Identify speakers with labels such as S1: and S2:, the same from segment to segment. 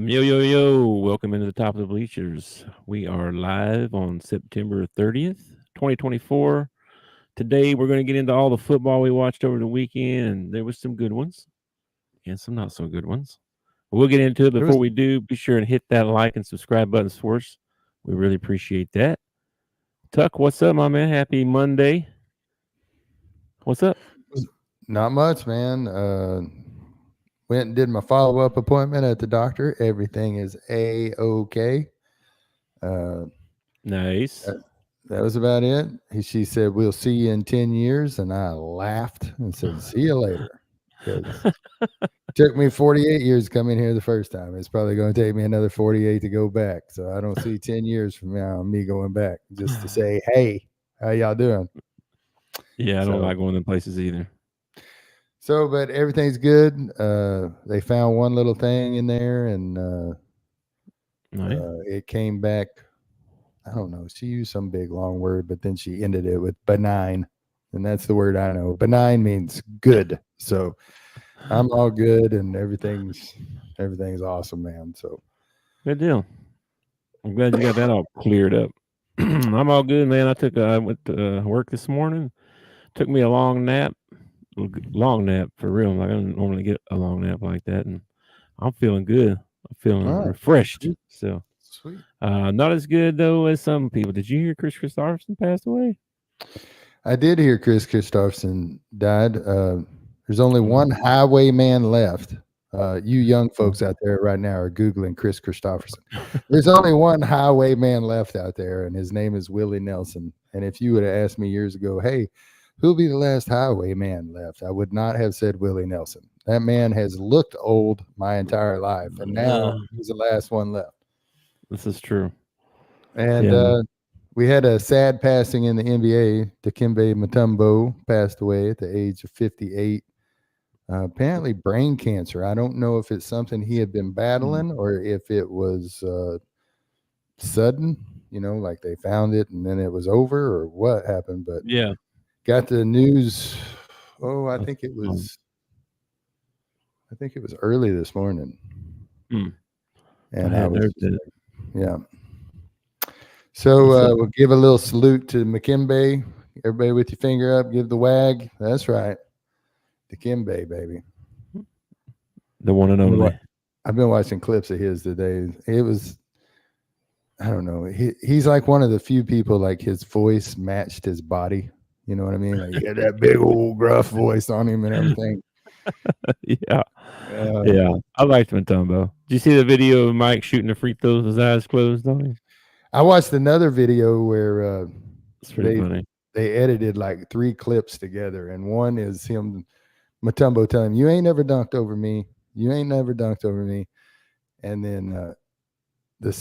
S1: Yo, yo, yo. Welcome into the top of the Bleachers. We are live on September 30th, 2024. Today, we're going to get into all the football we watched over the weekend, and there was some good ones and some not so good ones. We'll get into it.
S2: It was
S1: Before we do, be sure and hit that like and subscribe buttons for us. We really appreciate that. Tuck, what's up, my man? Happy Monday. What's up?
S2: not much, man. Went and did my follow-up appointment at the doctor. Everything is A-OK. Uh,
S1: Nice.
S2: that was about it. She said, we'll see you in 10 years. And I laughed and said, see you later. Because it took me 48 years coming here the first time. It's probably going to take me another 48 to go back. So I don't see 10 years from now me going back just to say, hey, how y'all doing?
S1: Yeah, I don't like going to places either.
S2: So, but everything's good. They found one little thing in there, and
S1: Nice.
S2: it came back. I don't know. She used some big long word, but then she ended it with benign, and that's the word I know. Benign means good. So I'm all good, and everything's awesome, man. So
S1: Good deal. I'm glad you got that all cleared up. I'm all good, man. I went to work this morning. Took me a long nap. Long nap for real. Like I don't normally get a long nap like that, and I'm feeling good. I'm feeling
S2: all right,
S1: refreshed.
S2: sweet.
S1: So
S2: Sweet.
S1: not as good though as some people. Did you hear Chris Christopherson passed away?
S2: I did hear Chris Christopherson died. There's only one highwayman left. You young folks out there right now are Googling Chris Christopherson. There's only one highwayman left out there, and his name is Willie Nelson. And if you would have asked me years ago, hey, who'll be the last highwayman left? I would not have said Willie Nelson. That man has looked old my entire life, and now he's the last one left.
S1: This is true.
S2: And we had a sad passing in the NBA. Dikembe Mutombo passed away at the age of 58. Apparently brain cancer. I don't know if it's something he had been battling or if it was sudden, like they found it and then it was over or what happened. But
S1: yeah,
S2: got the news. Oh, I think it was early this morning. And I was yeah. So we'll give a little salute to Dikembe. Everybody with your finger up, give the wag. That's right. Dikembe, baby.
S1: The one and only.
S2: I've been watching clips of his today. It was, I don't know. He's like one of the few people like his voice matched his body. You know what I mean? Like he had that big old gruff voice on him and everything.
S1: Yeah. I liked Mutombo. Did you see the video of Mike shooting the free throws with his eyes closed on him?
S2: I watched another video where
S1: it's pretty funny.
S2: They edited like 3 clips together, and one is him, Mutombo, telling him, "You ain't never dunked over me. You ain't never dunked over me." And then the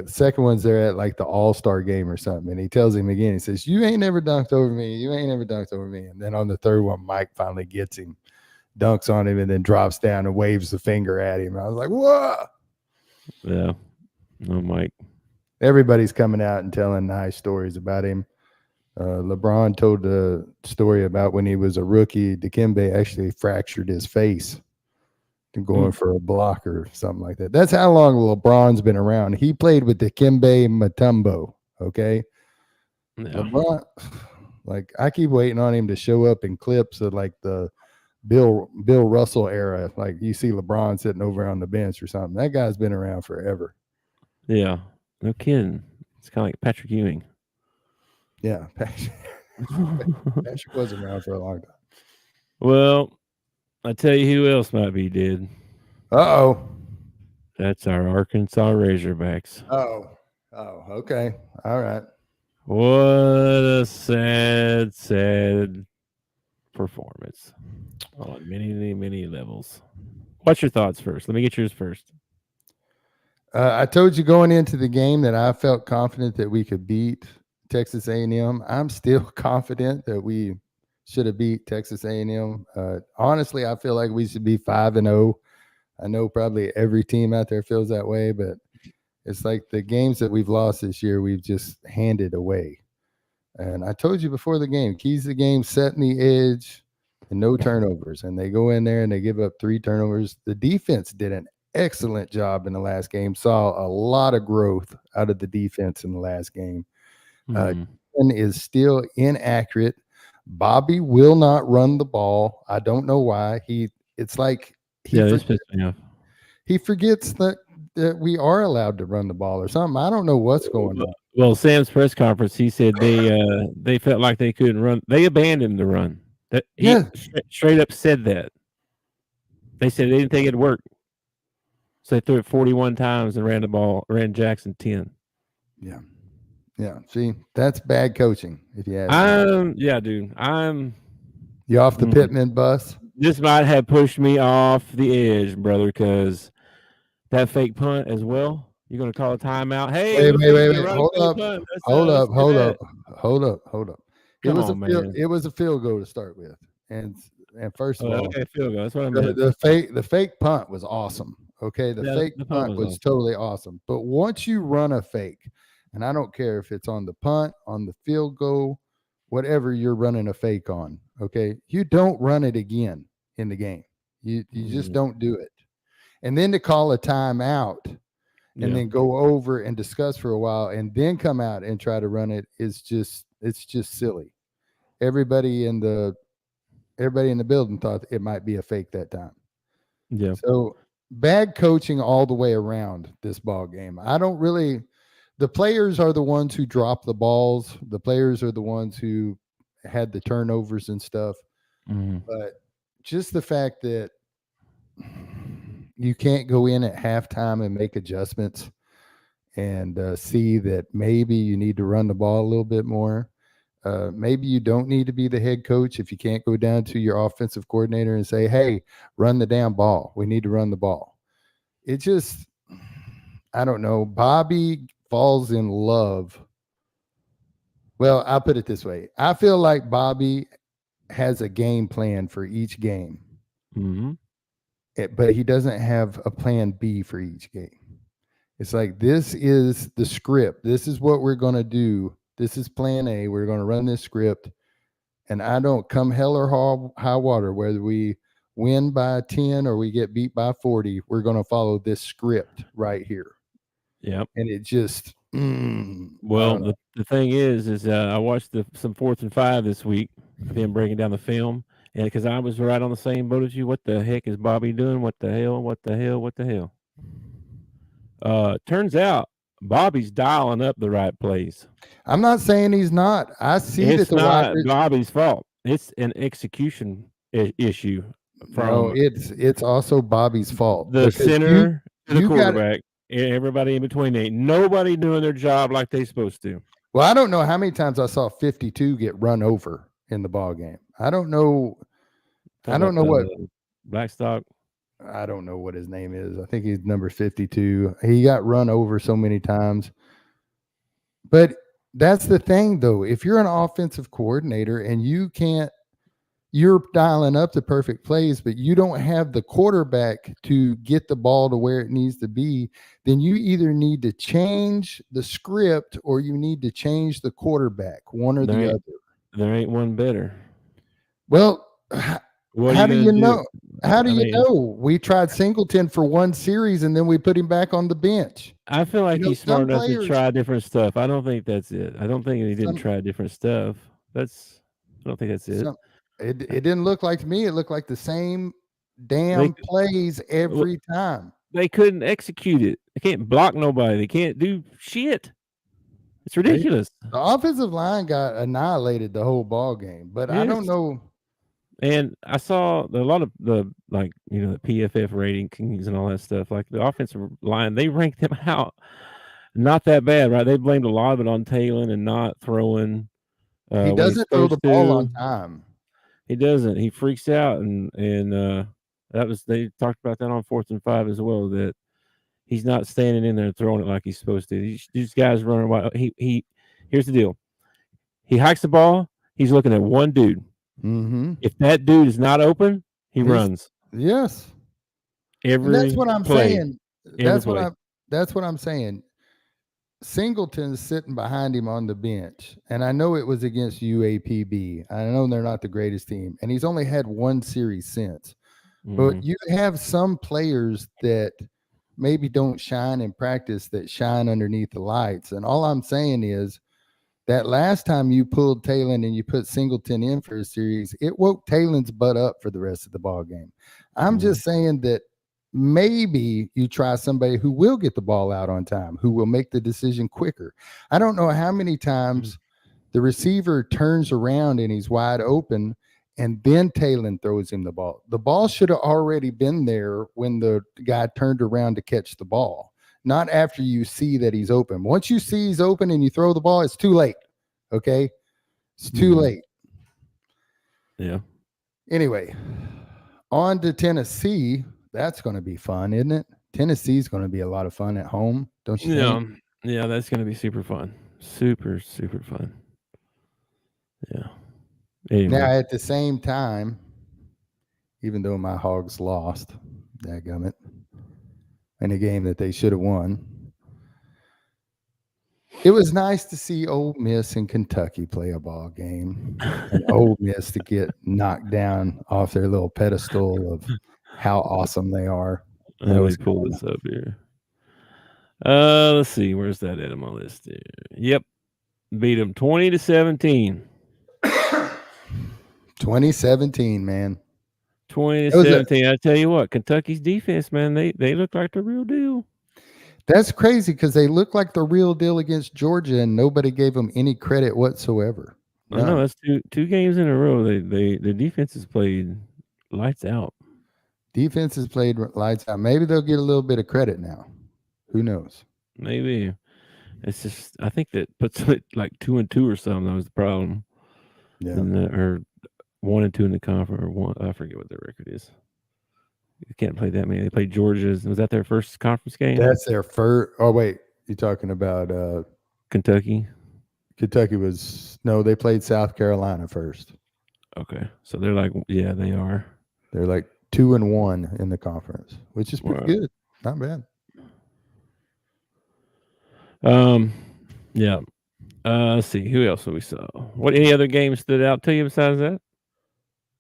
S2: second one's there at like the All-Star game or something, and he tells him again. He says, "You ain't never dunked over me. You ain't never dunked over me." And then on the third one, Mike finally gets him, dunks on him, and then drops down and waves the finger at him. I was like, "Whoa!"
S1: Yeah, no, Mike.
S2: Everybody's coming out and telling nice stories about him. LeBron told the story about when he was a rookie, Dikembe actually fractured his face going for a block or something like that. That's how long LeBron's been around. He played with Dikembe Mutombo, okay? Yeah. LeBron, like, I keep waiting on him to show up in clips of, like, the Bill Russell era. Like, you see LeBron sitting over on the bench or something. That guy's been around forever.
S1: Yeah, no kidding. It's kind of like Patrick Ewing.
S2: Yeah, Patrick was around for a long time.
S1: Well, I tell you who else might be dead.
S2: Uh-oh.
S1: That's our Arkansas Razorbacks.
S2: Oh, okay. All right.
S1: What a sad performance on many levels. What's your thoughts first? Let me get yours first.
S2: I told you going into the game that I felt confident that we could beat Texas A&M. I'm still confident that we should have beat Texas A&M. Honestly, I feel like we should be 5-0. I know probably every team out there feels that way, but it's like the games that we've lost this year, we've just handed away. And I told you before the game, keys to the game, setting the edge and no turnovers. And they go in there and they give up 3 turnovers. The defense did an excellent job in the last game. Saw a lot of growth out of the defense in the last game.
S1: Mhm.
S2: Jackson is still inaccurate. Bobby will not run the ball. I don't know why. It's like
S1: Yeah, this pissed me off.
S2: he forgets that we are allowed to run the ball or something. I don't know what's going on.
S1: Well, Sam's press conference, he said they felt like they couldn't run. They abandoned the run. That he
S2: Yeah.
S1: straight up said that. They said they didn't think it'd work. So they threw it 41 times and ran Jackson 10.
S2: Yeah. Yeah. See, that's bad coaching, if you ask me.
S1: Yeah, dude.
S2: You off the Pittman bus?
S1: This might have pushed me off the edge, brother, because that fake punt as well. You're gonna call a timeout. Hey, it
S2: Wait,
S1: looks
S2: wait,
S1: like he's
S2: wait,
S1: gonna
S2: wait.
S1: run
S2: Hold
S1: for the
S2: up.
S1: punt.
S2: Hold
S1: Let's
S2: up.
S1: do
S2: Hold
S1: that.
S2: up. Hold up. Hold up.
S1: Come on, man.
S2: It was a field goal to start with. And first of all,
S1: Okay, field goal. That's what I meant.
S2: the fake punt was awesome. Okay, the
S1: Yeah,
S2: fake
S1: the
S2: punt
S1: punt was
S2: was
S1: awesome.
S2: totally awesome. But once you run a fake, and I don't care if it's on the punt, on the field goal, whatever you're running a fake on, okay, you don't run it again in the game. You just don't do it. And then to call a timeout and
S1: Yeah.
S2: then go over and discuss for a while and then come out and try to run it is just silly. Everybody in the building thought it might be a fake that time.
S1: Yeah.
S2: So bad coaching all the way around this ball game. I don't really. The players are the ones who drop the balls. The players are the ones who had the turnovers and stuff.
S1: Mhm.
S2: But just the fact that you can't go in at halftime and make adjustments and see that maybe you need to run the ball a little bit more. Maybe you don't need to be the head coach if you can't go down to your offensive coordinator and say, hey, run the damn ball. We need to run the ball. It just, I don't know. Bobby falls in love. Well, I'll put it this way. I feel like Bobby has a game plan for each game,
S1: Mhm.
S2: but he doesn't have a plan B for each game. It's like, this is the script. This is what we're going to do. This is plan A. We're going to run this script. And I don't come hell or high water, whether we win by 10 or we get beat by 40, we're going to follow this script right here.
S1: Yep.
S2: And it just,
S1: Well, the thing is I watched some 4th and 5 this week of him breaking down the film, and because I was right on the same boat as you. What the heck is Bobby doing? What the hell? What the hell? What the hell? Turns out Bobby's dialing up the right plays.
S2: I'm not saying he's not. I see
S1: It's
S2: that
S1: not Bobby's fault. It's an execution issue.
S2: No, it's also Bobby's fault.
S1: The center to the quarterback,
S2: gotta,
S1: everybody in between. Ain't nobody doing their job like they supposed to.
S2: Well, I don't know how many times I saw 52 get run over in the ball game. I don't know. I don't know what
S1: Blackstock.
S2: I don't know what his name is. I think he's number 52. He got run over so many times. But that's the thing, though. If you're an offensive coordinator and you're dialing up the perfect plays, but you don't have the quarterback to get the ball to where it needs to be, then you either need to change the script or you need to change the quarterback, one or the other.
S1: There ain't one better.
S2: Well, how do you know? How do you know? We tried Singleton for one series and then we put him back on the bench.
S1: I feel like he's smart enough to try different stuff. I don't think that's it. I don't think he didn't try different stuff. I don't think that's it.
S2: It didn't look like to me. It looked like the same damn plays every time.
S1: They couldn't execute it. They can't block nobody. They can't do shit. It's ridiculous.
S2: The offensive line got annihilated the whole ball game, but I don't know.
S1: And I saw a lot of the the PFF ratings and all that stuff. Like the offensive line, they ranked him out not that bad, right? They blamed a lot of it on Talon and not throwing.
S2: He doesn't throw the ball on time.
S1: He doesn't. He freaks out, and they talked about that on 4th and 5 as well. That he's not standing in there and throwing it like he's supposed to. These guys running wild. Here's the deal. He hikes the ball. He's looking at one dude.
S2: Mm-hmm.
S1: If that dude is not open, he runs.
S2: Yes.
S1: That's
S2: what I'm saying. That's what I'm saying. Singleton's sitting behind him on the bench, and I know it was against UAPB. I know they're not the greatest team, and he's only had one series since. Mm-hmm. But you have some players that maybe don't shine in practice that shine underneath the lights. And all I'm saying is that last time you pulled Talon and you put Singleton in for a series, it woke Talon's butt up for the rest of the ball game. I'm just saying that maybe you try somebody who will get the ball out on time, who will make the decision quicker. I don't know how many times the receiver turns around and he's wide open, and then Talon throws him the ball. The ball should have already been there when the guy turned around to catch the ball, not after you see that he's open. Once you see he's open and you throw the ball, it's too late. Okay? It's too late.
S1: Yeah.
S2: Anyway, on to Tennessee. That's going to be fun, isn't it? Tennessee's going to be a lot of fun at home, don't you think?
S1: Yeah, that's going to be super fun. Super, super fun. Yeah. Anyway.
S2: Now, at the same time, even though my Hogs lost, dadgummit, in a game that they should have won, it was nice to see Ole Miss and Kentucky play a ball game, and Ole Miss to get knocked down off their little pedestal of how awesome they are.
S1: Let me pull this up here. Let's see. Where's that at on my list here? Yep. Beat them 20-17.
S2: 2017, man.
S1: 20-17. I tell you what, Kentucky's defense, man, they look like the real deal.
S2: That's crazy because they look like the real deal against Georgia, and nobody gave them any credit whatsoever.
S1: I know that's two games in a row. The defense has played lights out.
S2: Defense has played lights out. Maybe they'll get a little bit of credit now. Who knows?
S1: Maybe. It's just I think that puts it like 2-2 or something. That was the problem.
S2: Yeah.
S1: Or 1-2 in the conference, or one. I forget what their record is. You can't play that many. They played Georgia's. Was that their first conference game?
S2: That's their first. Oh wait, you talking about
S1: Kentucky?
S2: Kentucky was no. They played South Carolina first.
S1: Okay, so they're like, yeah, they are.
S2: They're like 2-1 in the conference, which is pretty good. Not bad.
S1: Yeah. Let's see. Who else we saw? What any other games stood out to you besides that?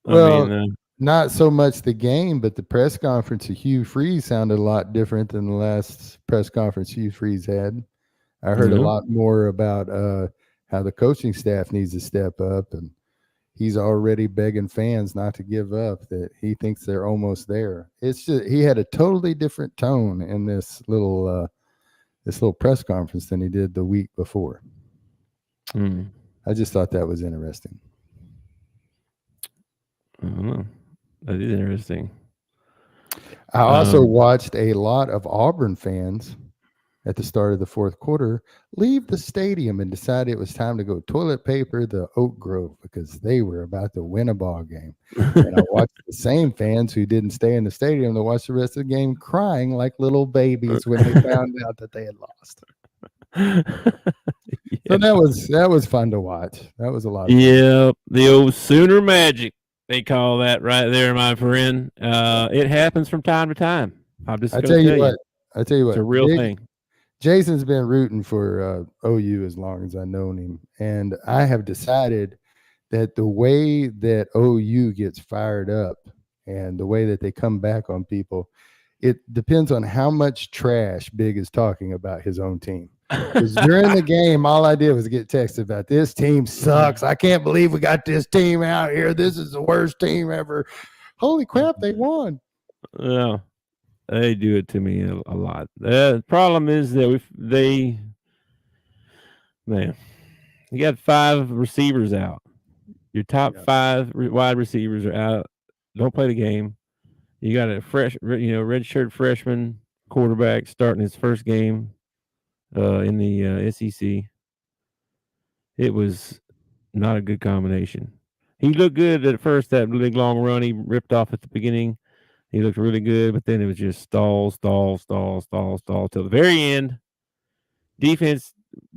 S2: Well, not so much the game, but the press conference of Hugh Freeze sounded a lot different than the last press conference Hugh Freeze had. I heard a lot more about how the coaching staff needs to step up, and he's already begging fans not to give up, that he thinks they're almost there. It's just he had a totally different tone in this little press conference than he did the week before. I just thought that was interesting.
S1: I don't know. That is interesting.
S2: I also watched a lot of Auburn fans at the start of the fourth quarter leave the stadium and decide it was time to go toilet paper the Oak Grove because they were about to win a ball game. And I watched the same fans who didn't stay in the stadium to watch the rest of the game crying like little babies when they found out that they had lost. So that was fun to watch. That was a lot of fun.
S1: Yeah, the old Sooner magic, they call that right there, my friend. It happens from time to time. I'm just going to tell you what.
S2: It's
S1: a real thing.
S2: Jason's been rooting for OU as long as I've known him, and I have decided that the way that OU gets fired up and the way that they come back on people, it depends on how much trash Big is talking about his own team. Because during the game, all I did was get texted about this team sucks. I can't believe we got this team out here. This is the worst team ever. Holy crap, they won.
S1: Yeah. They do it to me a lot. The problem is that you got 5 receivers out. Your top 5 wide receivers are out. Don't play the game. You got a redshirt freshman quarterback starting his first game in the SEC. It was not a good combination. He looked good at first, that big long run he ripped off at the beginning. He looked really good, but then it was just stall till the very end. Defense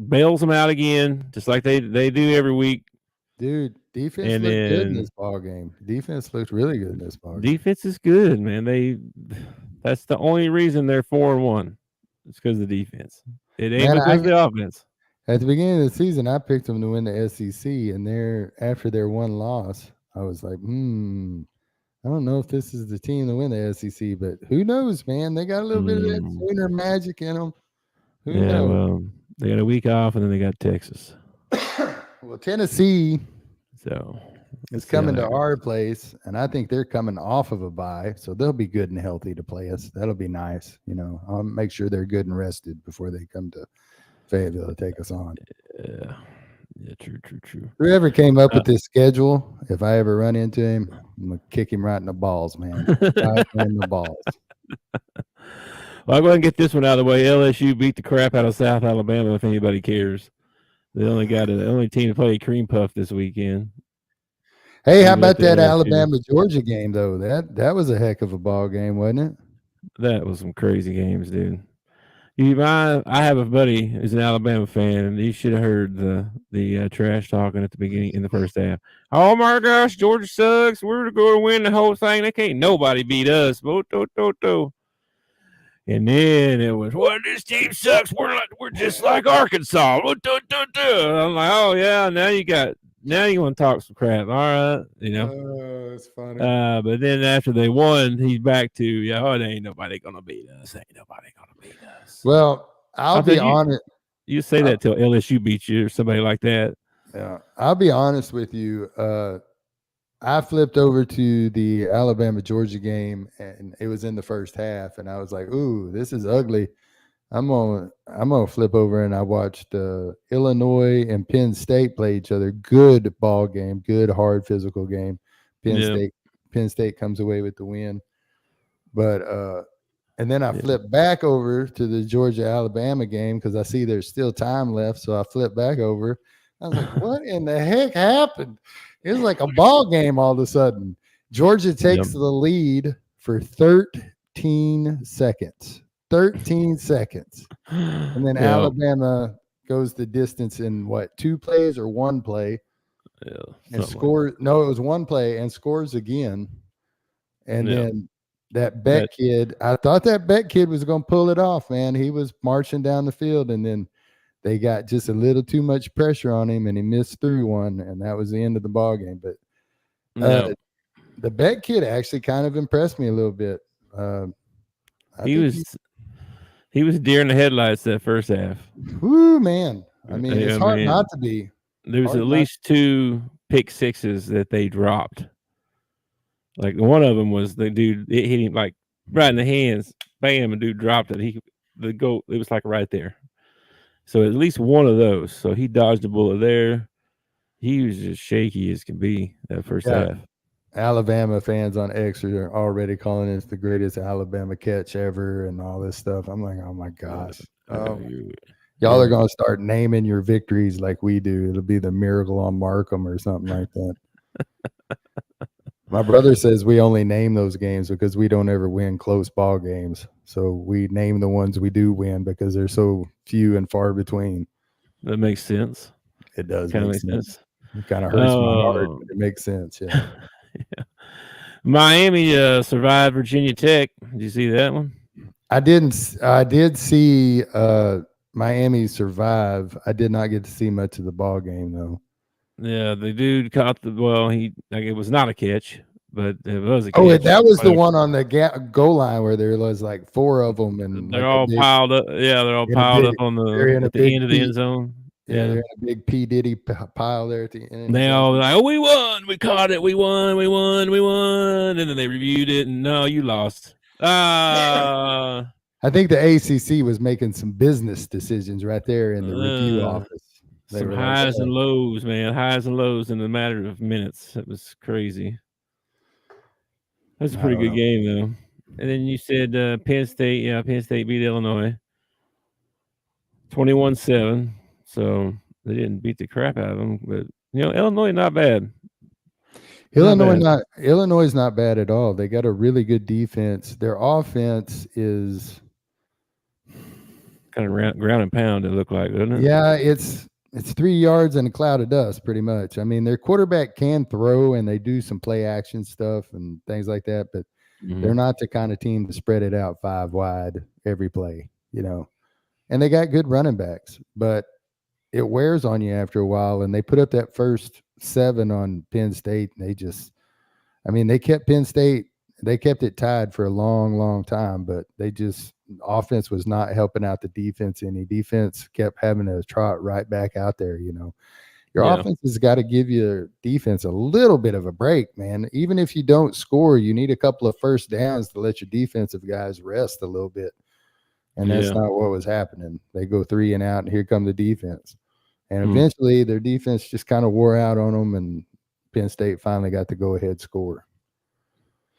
S1: bails them out again, just like they do every week.
S2: Dude, defense looked good in this ball game. Defense looked really good in this ball game.
S1: Defense is good, man. That's the only reason they're 4-1. It's because of the defense. It ain't because of the offense.
S2: At the beginning of the season, I picked them to win the SEC, and after their one loss, I was like, I don't know if this is the team to win the SEC, but who knows, man? They got a little bit of that
S1: Mm,
S2: Sooner magic in them. Who
S1: yeah,
S2: knows?
S1: well, they got a week off, and then they got Texas.
S2: Well, Tennessee
S1: So we'll
S2: is
S1: see how
S2: coming to
S1: that goes.
S2: our place, and I think they're coming off of a bye, so they'll be good and healthy to play us. That'll be nice. I'll make sure they're good and rested before they come to Fayetteville to take us on.
S1: Yeah, yeah, true.
S2: Whoever came up
S1: Uh,
S2: with this schedule, if I ever run into him, I'm gonna kick him right in the balls, man. Right in the balls.
S1: well, I'll go ahead and get this one out of the way. LSU beat the crap out of South Alabama. If anybody cares, they only got the only team to play Cream Puff this weekend.
S2: Hey, how
S1: Leave it up
S2: about
S1: to
S2: that
S1: LSU.
S2: Alabama Georgia game though? That was a heck of a ball game, wasn't it?
S1: That was some crazy games, dude. I have a buddy who's an Alabama fan, and he should have heard the trash talking at the beginning in the first half. Oh my gosh, Georgia sucks. We're going to win the whole thing. They can't nobody beat us. And then it was, well, this team sucks. We're just like Arkansas. I'm like, oh yeah, now you want to talk some crap. All right,
S2: It's funny.
S1: But then after they won, he's back to, yeah, oh, there ain't nobody gonna beat us. Ain't nobody gonna beat us.
S2: Well, I'll be honest.
S1: You say that till LSU beats you or somebody like that.
S2: Yeah, I'll be honest with you. I flipped over to the Alabama Georgia game, and it was in the first half, and I was like, "Ooh, this is ugly." I'm gonna flip over, and I watched Illinois and Penn State play each other. Good ball game, good hard physical game. Penn State comes away with the win, but and then I flipped back over to the Georgia Alabama game because I see there's still time left, so I flipped back over. I was like, "What in the heck happened?" It was like a ball game all of a sudden. Georgia takes the lead for 13 seconds. 13 seconds. And then Alabama goes the distance in what, 2 plays or 1 play?
S1: Yeah.
S2: And scores. No, it was 1 play and scores again. And then that Beck kid, I thought that Beck kid was going to pull it off, man. He was marching down the field, and then they got just a little too much pressure on him, and he missed through one, and that was the end of the ball game. But the Beck kid actually kind of impressed me a little bit.
S1: He was deer in the headlights that first half.
S2: Whoo, man! I mean, it's hard not to be.
S1: There was at least 2 pick sixes that they dropped. Like one of them was the dude, it hit him like right in the hands, bam, and dude dropped it. It was like right there. So at least one of those. So he dodged a bullet there. He was just shaky as can be that first half.
S2: Alabama fans on X are already calling it the greatest Alabama catch ever and all this stuff. I'm like, oh my gosh. Y'all are going to start naming your victories like we do. It'll be the Miracle on Markham or something like that. My brother says we only name those games because we don't ever win close ball games. So we name the ones we do win because they're so few and far between.
S1: That makes sense.
S2: It does make sense. It kind of hurts my heart, but it makes sense. Yeah.
S1: Miami survived Virginia Tech. Did you see that one?
S2: I didn't. I did see Miami survive. I did not get to see much of the ball game though.
S1: Yeah, the dude caught it was not a catch, but it was a catch.
S2: Oh, that was the one on the goal line where there was like 4 of them, and
S1: they're all piled up. Yeah, they're all piled up on at the end of the end zone.
S2: Yeah, they're in a big P. Diddy pile there at the end.
S1: They all like, oh, we won, we caught it, we won, and then they reviewed it, and no, you lost.
S2: I think the ACC was making some business decisions right there in the review office.
S1: Some highs and lows, man. Highs and lows in a matter of minutes. It was crazy. That's a pretty good game, though. And then you said Penn State. Yeah, Penn State beat Illinois 21-7. So they didn't beat the crap out of them. But, Illinois not bad.
S2: Illinois is not bad at all. They got a really good defense. Their offense is
S1: kind of ground and pound, it looked like, doesn't it?
S2: Yeah, it's 3 yards and a cloud of dust, pretty much. I mean, their quarterback can throw, and they do some play action stuff and things like that, but they're not the kind of team to spread it out 5 wide every play, And they got good running backs, but it wears on you after a while. And they put up that first 7 on Penn State, and I mean, they kept Penn State. They kept it tied for a long, long time, but offense was not helping out the defense any. Defense kept having to trot right back out there. Your offense has got to give your defense a little bit of a break, man. Even if you don't score, you need a couple of first downs to let your defensive guys rest a little bit. And that's not what was happening. They go 3 and out, and here come the defense. And eventually their defense just kind of wore out on them, and Penn State finally got the go-ahead score.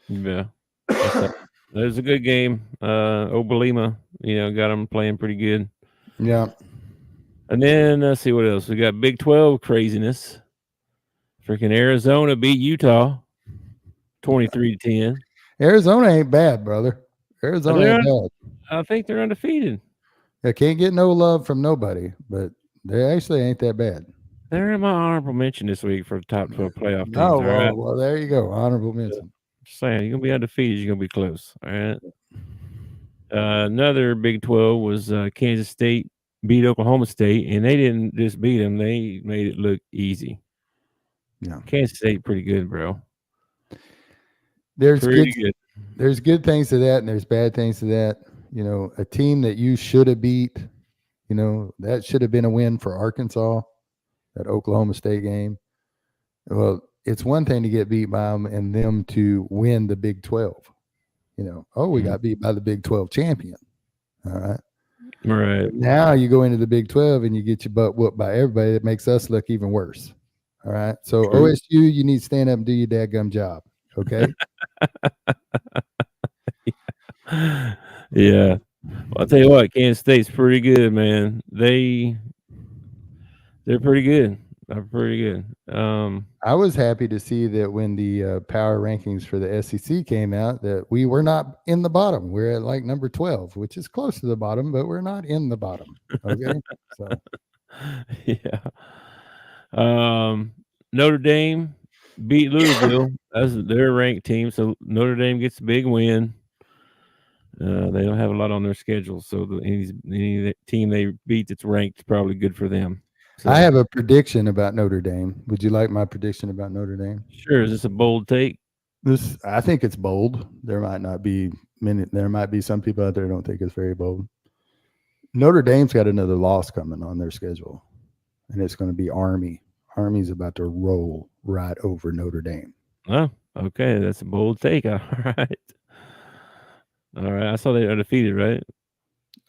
S1: Yeah. That was a good game. Obalima, got them playing pretty good.
S2: Yeah.
S1: And then let's see what else. We got Big 12 craziness. Freaking Arizona beat Utah 23-10.
S2: Arizona ain't bad, brother. Arizona ain't bad.
S1: I think they're undefeated.
S2: They can't get no love from nobody, but they actually ain't that bad.
S1: They're in my honorable mention this week for the top 12 playoff teams.
S2: Oh, well, there you go. Honorable mention.
S1: Just saying, you're going to be undefeated. You're going to be close. All right. Another Big 12 was Kansas State beat Oklahoma State, and they didn't just beat them. They made it look easy.
S2: Yeah.
S1: Kansas State pretty good, bro.
S2: There's good things to that, and there's bad things to that. A team that you should have beat, that should have been a win for Arkansas, that Oklahoma State game. Well, it's one thing to get beat by them and them to win the Big 12. We got beat by the Big 12 champion. All right.
S1: Right.
S2: Now you go into the Big 12 and you get your butt whooped by everybody. That makes us look even worse. All right. So OSU, you need to stand up and do your dadgum job. Okay.
S1: Yeah. Well, I'll tell you what, Kansas State's pretty good, man. They're pretty good. They're pretty good.
S2: I was happy to see that when the power rankings for the SEC came out, that we were not in the bottom. We're at like number 12, which is close to the bottom, but we're not in the bottom. Okay. So
S1: yeah. Notre Dame beat Louisville. That's their ranked team, so Notre Dame gets a big win. They don't have a lot on their schedule, so any team they beat that's ranked is probably good for them. So,
S2: I have a prediction about Notre Dame. Would you like my prediction about Notre Dame?
S1: Sure. Is this a bold take?
S2: I think it's bold. There might be some people out there who don't think it's very bold. Notre Dame's got another loss coming on their schedule, and it's going to be Army. Army's about to roll right over Notre Dame.
S1: Oh, okay. That's a bold take. All right. All right. I saw they are defeated, right?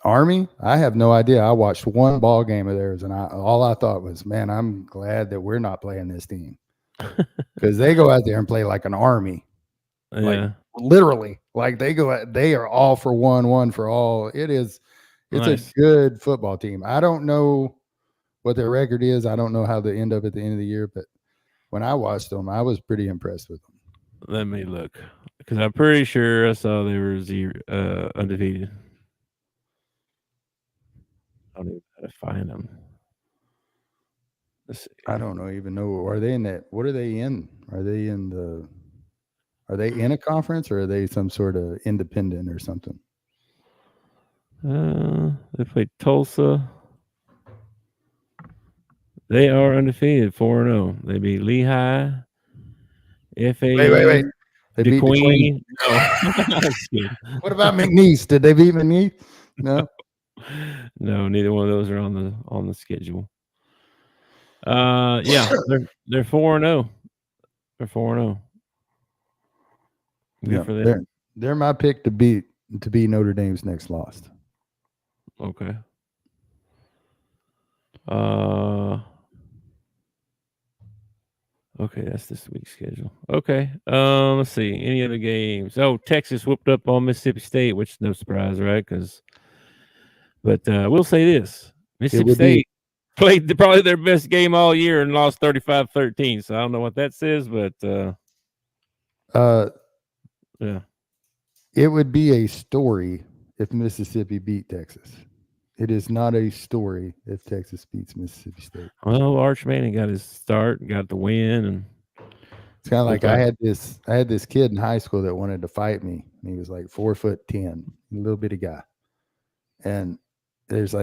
S2: Army, I have no idea. I watched one ball game of theirs, and all I thought was, man, I'm glad that we're not playing this team, because they go out there and play like an army, like literally, like they are all for one for all. It's nice. A good football team. I don't know what their record is. I don't know how they end up at the end of the year, but when I watched them, I was pretty impressed with them.
S1: Let me look, because I'm pretty sure I saw they were undefeated. I don't even know how to find them. Let's see.
S2: I don't even know. Are they in that? What are they in? Are they in a conference, or are they some sort of independent or something?
S1: They played Tulsa. They are undefeated, 4-0. They beat Lehigh.
S2: Wait. They beat Queen. What about McNeese? Did they beat McNeese? No.
S1: No, neither one of those are on the schedule. Yeah, they're 4-0. They're 4-0. Good for them.
S2: They're my pick to be Notre Dame's next loss.
S1: Okay. Okay, that's this week's schedule. Okay. Let's see. Any other games? Oh, Texas whooped up on Mississippi State, which is no surprise, right? But we'll say this: Mississippi State played probably their best game all year and lost 35-13. So I don't know what that says, but yeah,
S2: it would be a story if Mississippi beat Texas. It is not a story if Texas beats Mississippi State.
S1: Well, Arch Manning got his start, got the win, and
S2: it's kind of like I had this kid in high school that wanted to fight me. And he was like 4'10", a little bitty guy. And there's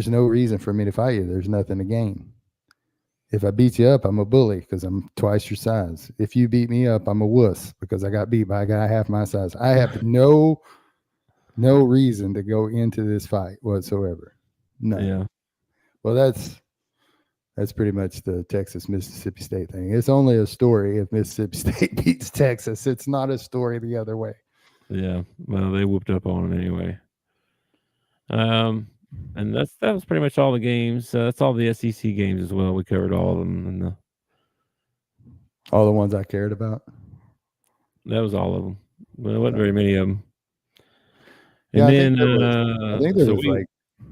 S2: no reason for me to fight you. There's nothing to gain. if I beat you up, I'm a bully because I'm twice your size. If you beat me up, I'm a wuss because I got beat by a guy half my size. I have no reason to go into this fight whatsoever. None.
S1: Yeah.
S2: Well, that's pretty much the Texas Mississippi State thing. It's only a story if Mississippi State beats Texas. It's not a story the other way.
S1: Yeah. Well, they whooped up on it anyway. And that was pretty much all the games. That's all the SEC games as well. We covered all of them, and
S2: All the ones I cared about.
S1: that was all of them. Well, there wasn't very many of them. And
S2: Yeah,
S1: then,
S2: I think there
S1: so
S2: was like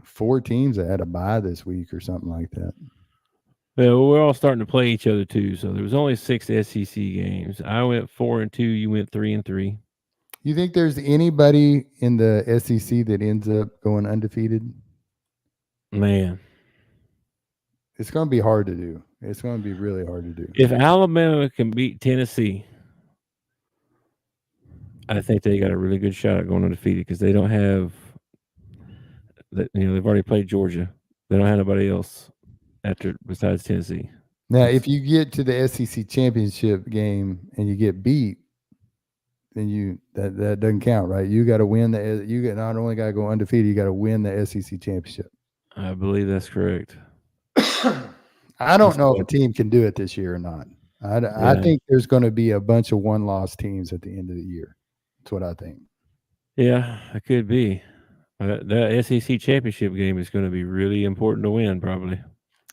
S2: 4 teams that had a bye this week or something like that.
S1: well, we're all starting to play each other too. So there was only 6 SEC games. I went 4-2. You went 3-3.
S2: You think there's anybody in the SEC that ends up going undefeated?
S1: Man,
S2: It's going to be hard to do. It's going to be really hard to do.
S1: if Alabama can beat Tennessee, I think they got a really good shot at going undefeated because they don't have that. They've already played Georgia. They don't have nobody else besides Tennessee.
S2: Now, if you get to the SEC championship game and you get beat, then that doesn't count, right? You got to win not only got to go undefeated, you got to win the SEC championship.
S1: I believe that's correct.
S2: I don't know if a team can do it this year or not. I think there's going to be a bunch of one-loss teams at the end of the year. That's what I think.
S1: Yeah, it could be. The SEC championship game is going to be really important to win, probably.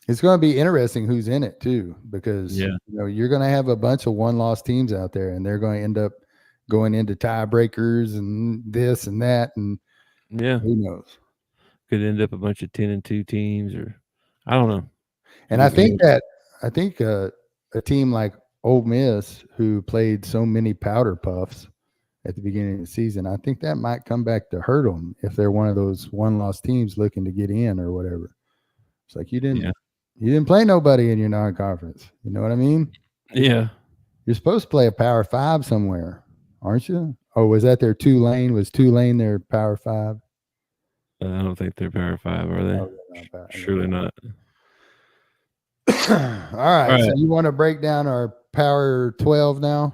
S2: It's going to be interesting who's in it too, because you're going to have a bunch of one-loss teams out there, and they're going to end up going into tiebreakers and this and that, and who knows?
S1: Could end up a bunch of 10-2 teams, or I don't know.
S2: And I think a team like Ole Miss, who played so many powder puffs at the beginning of the season, I think that might come back to hurt them if they're one of those one-loss teams looking to get in or whatever. It's like you didn't play nobody in your non-conference. You know what I mean?
S1: Yeah.
S2: You're supposed to play a Power 5 somewhere, aren't you? Oh, was that their Tulane? Was Tulane their Power 5?
S1: I don't think they're Power 5, are they?
S2: No,
S1: surely not.
S2: All right. So you want to break down our Power 12 now?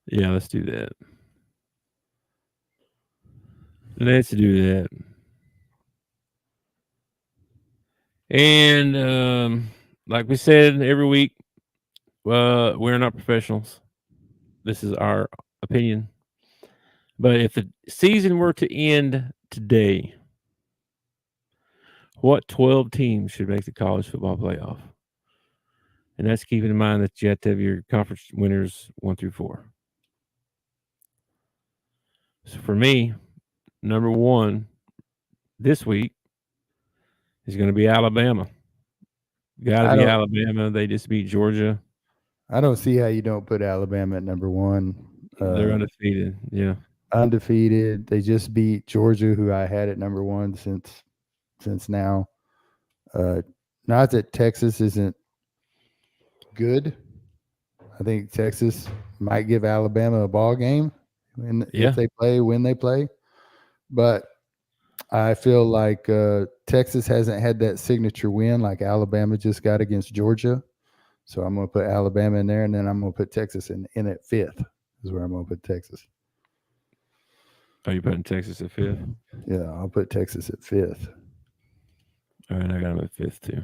S1: Yeah, let's do that. Let's do that. And like we said every week, we're not professionals. This is our opinion. But if the season were to end today, what 12 teams should make the college football playoff? And that's keeping in mind that you have to have your conference winners 1 through 4. So for me, number 1 this week is going to be Alabama. Got to be Alabama. They just beat Georgia.
S2: I don't see how you don't put Alabama at number 1.
S1: They're undefeated. Yeah.
S2: Undefeated. They just beat Georgia, who I had at number 1 since now. Not that Texas isn't good. I think Texas might give Alabama a ball game if they play when they play. But I feel like Texas hasn't had that signature win like Alabama just got against Georgia. So I'm going to put Alabama in there, and then I'm going to put Texas in at 5th is where I'm going to put Texas.
S1: Are you putting Texas at 5th?
S2: Yeah, I'll put Texas at 5th.
S1: All right, I got them at 5th too.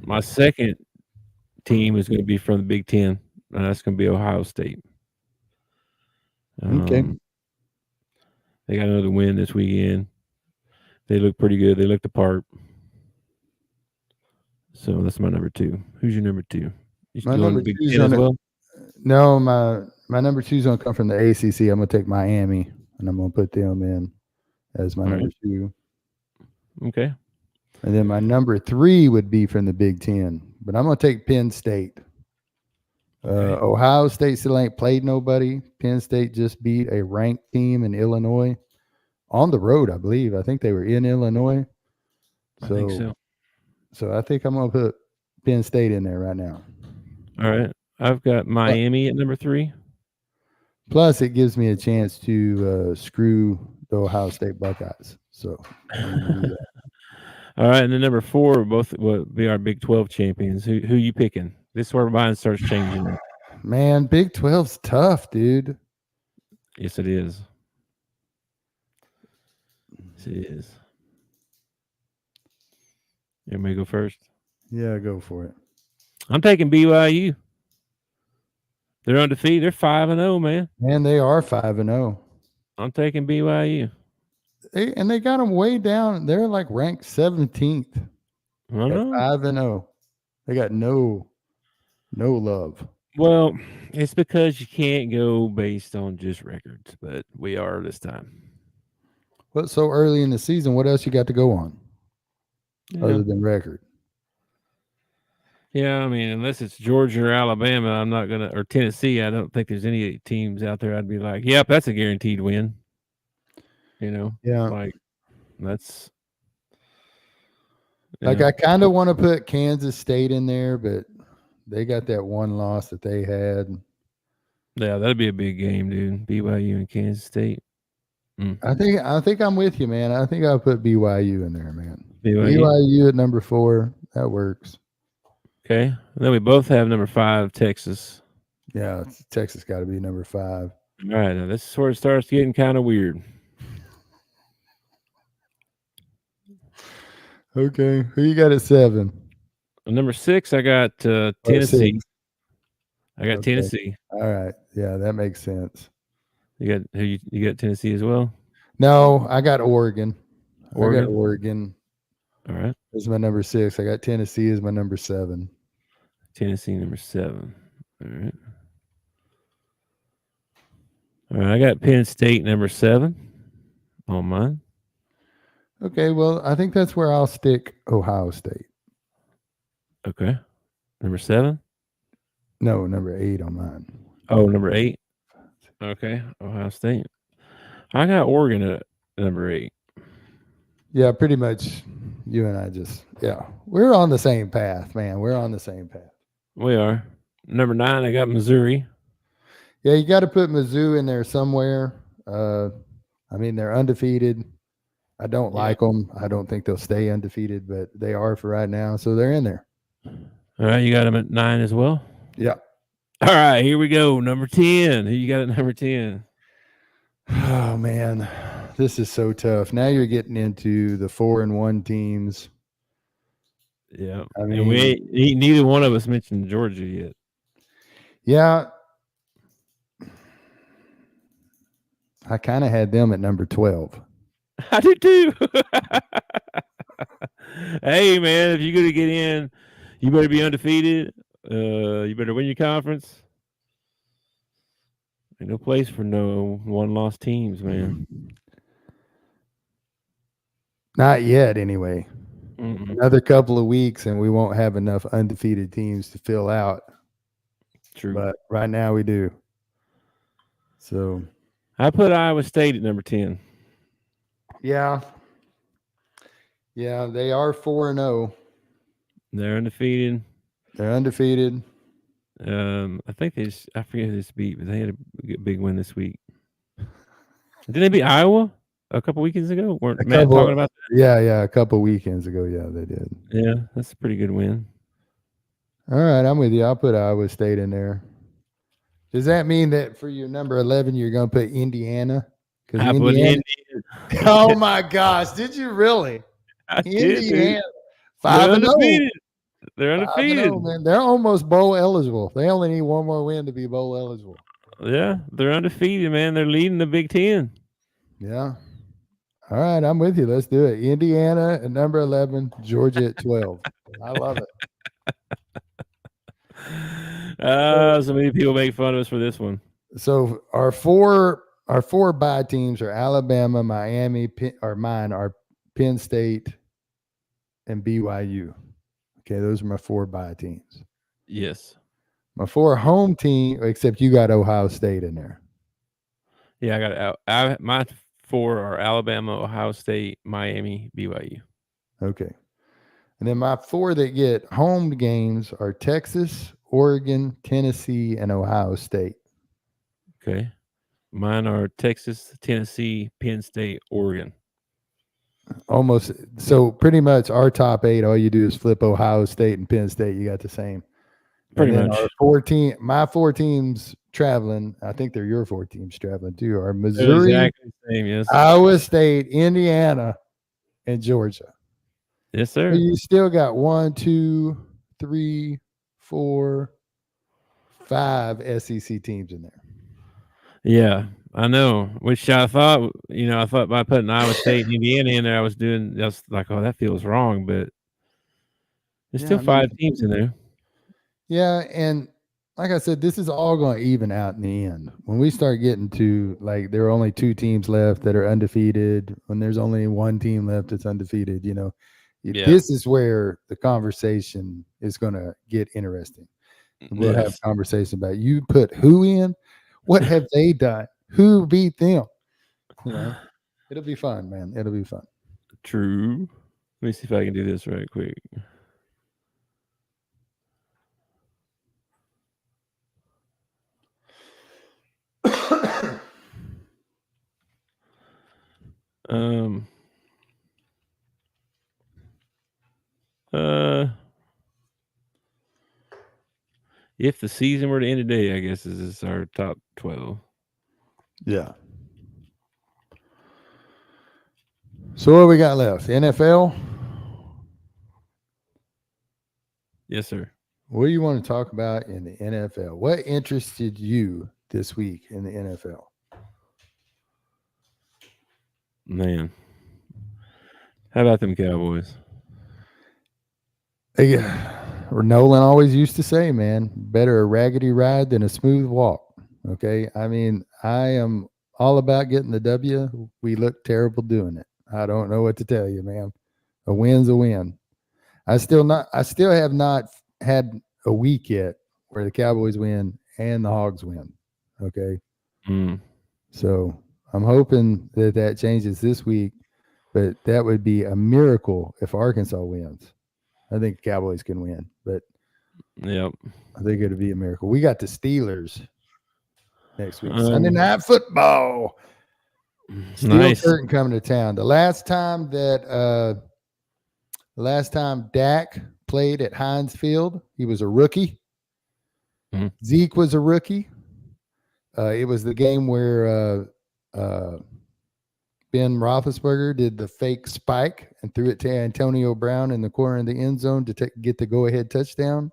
S1: My second team is going to be from the Big Ten, and that's going to be Ohio State.
S2: Okay.
S1: They got another win this weekend. They look pretty good. They look the part. So that's my number 2. Who's your number 2?
S2: My number 2 is as well? No, my number 2 is going to come from the ACC. I'm going to take Miami, and I'm going to put them in as my number 2.
S1: Okay.
S2: And then my number 3 would be from the Big Ten, but I'm going to take Penn State. Okay. Ohio State still ain't played nobody. Penn State just beat a ranked team in Illinois on the road, I believe. I think they were in Illinois.
S1: I think so.
S2: So I think I'm going to put Penn State in there right now.
S1: All right. I've got Miami at number 3.
S2: Plus, it gives me a chance to screw the Ohio State Buckeyes. So,
S1: All right, and then number 4 both will be our Big 12 champions. Who you picking? This is where mine starts changing now.
S2: Man, Big 12's tough, dude.
S1: Yes, it is. Yes, it is. You want me to go first?
S2: Yeah, go for it.
S1: I'm taking BYU. They're undefeated. They're 5-0, man.
S2: Man, they are 5-0.
S1: I'm taking BYU.
S2: They got them way down. They're like ranked 17th
S1: I don't
S2: at
S1: know.
S2: 5-0. They got no love.
S1: Well, it's because you can't go based on just records, but we are this time.
S2: But so early in the season, what else you got to go on
S1: Yeah.
S2: other than record?
S1: Yeah, I mean, unless it's Georgia or Alabama, I'm not gonna or Tennessee. I don't think there's any teams out there. I'd be like, yep, that's a guaranteed win.
S2: Yeah.
S1: Like that's
S2: Like
S1: yeah,
S2: I kind of want to put Kansas State in there, but they got that one loss that they had.
S1: yeah, that'd be a big game, dude. BYU and Kansas State.
S2: I think I'm with you, man. I think I'll put BYU in there, man.
S1: BYU.
S2: BYU at number 4. That works.
S1: Okay, and then we both have number 5, Texas.
S2: Yeah, Texas got to be number 5.
S1: All right, now this is where it starts getting kind of weird.
S2: Okay, who you got at 7?
S1: Number 6, I got Tennessee.
S2: 6.
S1: I got
S2: Okay.
S1: Tennessee.
S2: All right, yeah, that makes sense.
S1: You got who? You got Tennessee as well.
S2: No, I got Oregon.
S1: Oregon.
S2: I got Oregon
S1: All right,
S2: as my number 6. I got Tennessee as my number 7.
S1: Tennessee number 7. All right. All right, I got Penn State number 7 on mine.
S2: Okay, well, I think that's where I'll stick Ohio State.
S1: Okay, number 7.
S2: No, number 8 on mine.
S1: Oh, number 8. Okay, Ohio State. I got Oregon at number 8.
S2: Yeah, pretty much. You and I we're on the same path, man. We're on the same path.
S1: We are. Number 9, I got Missouri.
S2: Yeah, you got to put Mizzou in there somewhere. I mean, they're undefeated. I don't like them. I don't think they'll stay undefeated, but they are for right now, so they're in there.
S1: All right, you got them at 9 as well?
S2: Yeah.
S1: All right, here we go. Number 10. Who you got at number 10?
S2: Oh, man. This is so tough. Now you're getting into the 4-1 teams.
S1: Yeah.
S2: I mean,
S1: and neither one of us mentioned Georgia yet.
S2: Yeah. I kind of had them at number 12.
S1: I do too. Hey, man, if you're going to get in, you better be undefeated. You better win your conference. Ain't no place for no one-loss teams, man.
S2: Not yet, anyway.
S1: Mm-mm.
S2: Another couple of weeks, and we won't have enough undefeated teams to fill out.
S1: True.
S2: But right now we do. So
S1: I put Iowa State at number 10.
S2: Yeah. Yeah, they are 4-0.
S1: They're undefeated.
S2: They're undefeated.
S1: I think I forget who this beat, but they had a big win this week. Did they beat Iowa a couple weekends ago? Weren't Matt talking about that?
S2: Yeah, a couple weekends ago. Yeah, they did.
S1: Yeah, that's a pretty good win.
S2: All right, I'm with you. I'll put Iowa State in there. Does that mean that for your number 11, you're going to put Indiana?
S1: I put Indiana.
S2: Oh my gosh! Did you really? Indiana 5-0.
S1: They're undefeated.
S2: 5-0, man. They're almost bowl eligible. They only need one more win to be bowl eligible.
S1: Yeah, they're undefeated, man. They're leading the Big Ten.
S2: Yeah. All right, I'm with you. Let's do it. Indiana at number 11, Georgia at 12. I love it.
S1: So many people make fun of us for this one.
S2: So our four bye teams are Alabama, Miami, mine are Penn State and BYU. Okay, those are my 4 bye teams.
S1: Yes.
S2: My 4 home team, except you got Ohio State in there.
S1: Yeah, I got my 4 are Alabama, Ohio State, Miami, BYU.
S2: Okay. And then my 4 that get home games are Texas, Oregon, Tennessee, and Ohio State.
S1: Okay. Mine are Texas, Tennessee, Penn State, Oregon.
S2: almost. So pretty much our top 8, all you do is flip Ohio State and Penn State. You got the same.
S1: Pretty
S2: And then
S1: much.
S2: our 14, my 4 teams traveling, I think they're your 4 teams traveling too, are
S1: They're
S2: Missouri,
S1: exactly the same. Yes.
S2: Iowa State, Indiana, and Georgia.
S1: Yes,
S2: But
S1: sir.
S2: you still got 1, 2, 3, 4, 5 SEC teams in there.
S1: Yeah, I know. Which I thought, I thought by putting Iowa State and Indiana in there, I was doing that's like, oh, that feels wrong, but there's
S2: Yeah,
S1: still
S2: I mean,
S1: 5 teams in there.
S2: yeah, and like I said, this is all going to even out in the end. When we start getting to like there are only 2 teams left that are undefeated, when there's only 1 team left that's undefeated,
S1: Yeah.
S2: this is where the conversation is going to get interesting. We'll have
S1: Yes.
S2: conversation about you put who in, what have they done, who beat them. It'll be fun, man. It'll be fun.
S1: True. Let me see if I can do this right quick. Um. Uh. If the season were to end today, I guess this is our top 12.
S2: Yeah. So what we got left? NFL.
S1: Yes, sir.
S2: What do you want to talk about in the NFL? What interested you this week in the NFL?
S1: Man, how about them Cowboys?
S2: Nolan always used to say, man, better a raggedy ride than a smooth walk. Okay. I mean, I am all about getting the W. We look terrible doing it. I don't know what to tell you, man. A win's a win. I still have not had a week yet where the Cowboys win and the Hogs win. Okay. So I'm hoping that changes this week, but that would be a miracle if Arkansas wins. I think the Cowboys can win, but
S1: Yep.
S2: I think it'll be a miracle. We got the Steelers next week. Sunday Night Football. Steel
S1: Nice.
S2: Curtain coming to town. The last time Dak played at Heinz Field, he was a rookie. Zeke was a rookie. It was the game where Ben Roethlisberger did the fake spike and threw it to Antonio Brown in the corner of the end zone to get the go-ahead touchdown.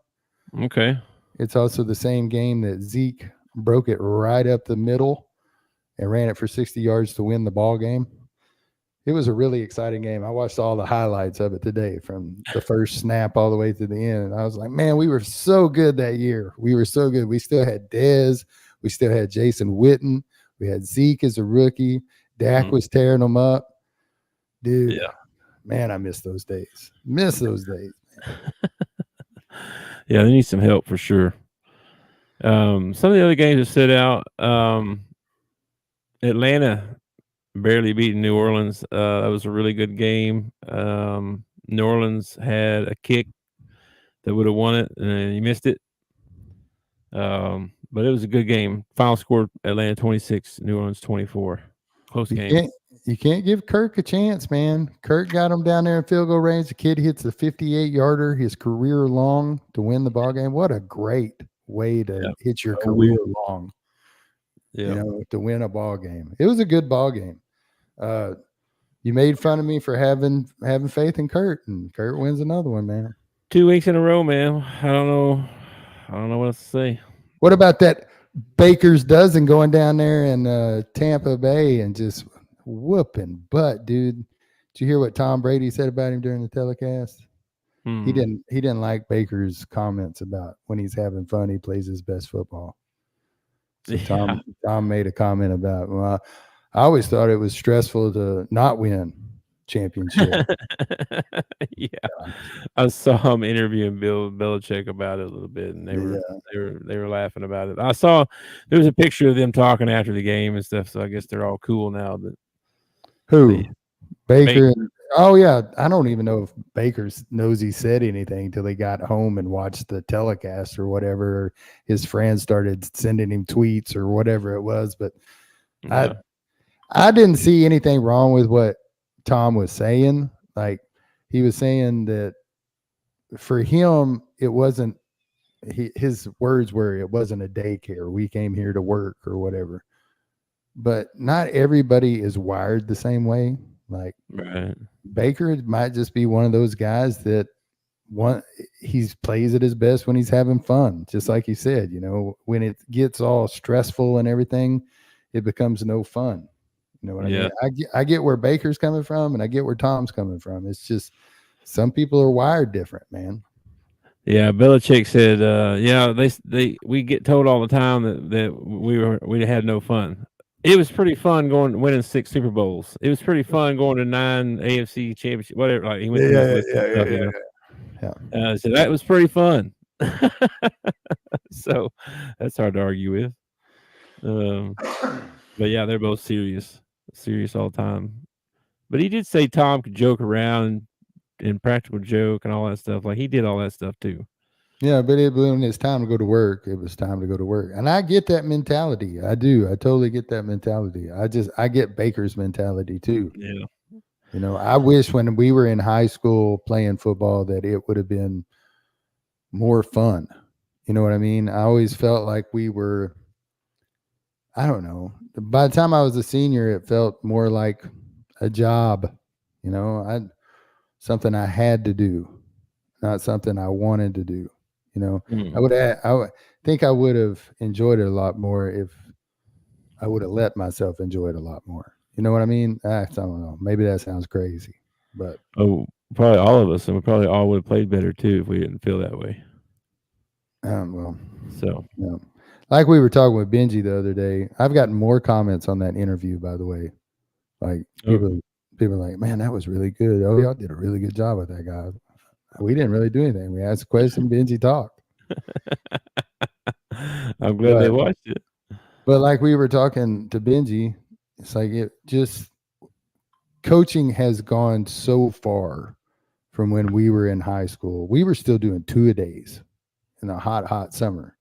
S1: Okay.
S2: It's also the same game that Zeke broke it right up the middle and ran it for 60 yards to win the ball game. It was a really exciting game. I watched all the highlights of it today from the first snap all the way to the end. And I was like, man, we were so good that year. We were so good. We still had Dez. We still had Jason Witten. We had Zeke as a rookie. Dak was tearing them up. Dude, man, I miss those days.
S1: Yeah, they need some help for sure. Some of the other games that stood out, Atlanta barely beating New Orleans. That was a really good game. New Orleans had a kick that would have won it, and he missed it. But it was a good game. Final score: Atlanta 26, New Orleans 24. Close game.
S2: You can't give Kirk a chance, man. Kirk got him down there in field goal range. The kid hits a 58-yarder, his career long, to win the ball game. What a great way to hit your career long. To win a ball game. It was a good ball game. You made fun of me for having faith in Kurt, and Kurt wins another one, man.
S1: 2 weeks in a row, man. I don't know what else to say.
S2: What about that Baker's dozen going down there in Tampa Bay and just whooping butt, dude? Did you hear what Tom Brady said about him during the telecast? He didn't like Baker's comments about when he's having fun, he plays his best football. So Tom made a comment about, well, I always thought it was stressful to not win championship.
S1: I saw him interviewing Bill Belichick about it a little bit, and they were laughing about it. I saw there was a picture of them talking after the game and stuff, so I guess they're all cool now. But
S2: who? Baker. Oh yeah, I don't even know if Baker knows he said anything until he got home and watched the telecast or whatever. His friends started sending him tweets or whatever it was, but I didn't see anything wrong with what Tom was saying. Like he was saying that for him, it wasn't. His words were, "It wasn't a daycare. We came here to work or whatever." But not everybody is wired the same way. Like
S1: Right.
S2: Baker might just be one of those guys that one he plays at his best when he's having fun. Just like you said, when it gets all stressful and everything, it becomes no fun. You know what I
S1: Yeah.
S2: mean? I get where Baker's coming from, and I get where Tom's coming from. It's just some people are wired different, man.
S1: Yeah, Belichick said, we get told all the time that we had no fun. It was pretty fun winning 6 Super Bowls. It was pretty fun going to 9 AFC championship, whatever. Like he went through his list of stuff,
S2: Yeah.
S1: So that was pretty fun. So that's hard to argue with. But yeah, they're both serious all the time. But he did say Tom could joke around and practical joke and all that stuff. Like he did all that stuff too.
S2: Yeah, but when it's time to go to work, it was time to go to work. And I get that mentality. I do. I totally get that mentality. I get Baker's mentality too.
S1: Yeah.
S2: I wish when we were in high school playing football that it would have been more fun. You know what I mean? I always felt like we were, I don't know. By the time I was a senior, it felt more like a job, something I had to do, not something I wanted to do. I think I would have enjoyed it a lot more if I would have let myself enjoy it a lot more. You know what I mean? I don't know. Maybe that sounds crazy, but
S1: probably all of us, and we probably all would have played better too if we didn't feel that way. So
S2: like we were talking with Benji the other day, I've gotten more comments on that interview. By the way, like people are like, "Man, that was really good. Oh, y'all did a really good job with that guy." We didn't really do anything. We asked a question, Benji talked.
S1: I'm glad they watched it.
S2: But like we were talking to Benji, it's like coaching has gone so far from when we were in high school. We were still doing 2-a-days in the hot summer.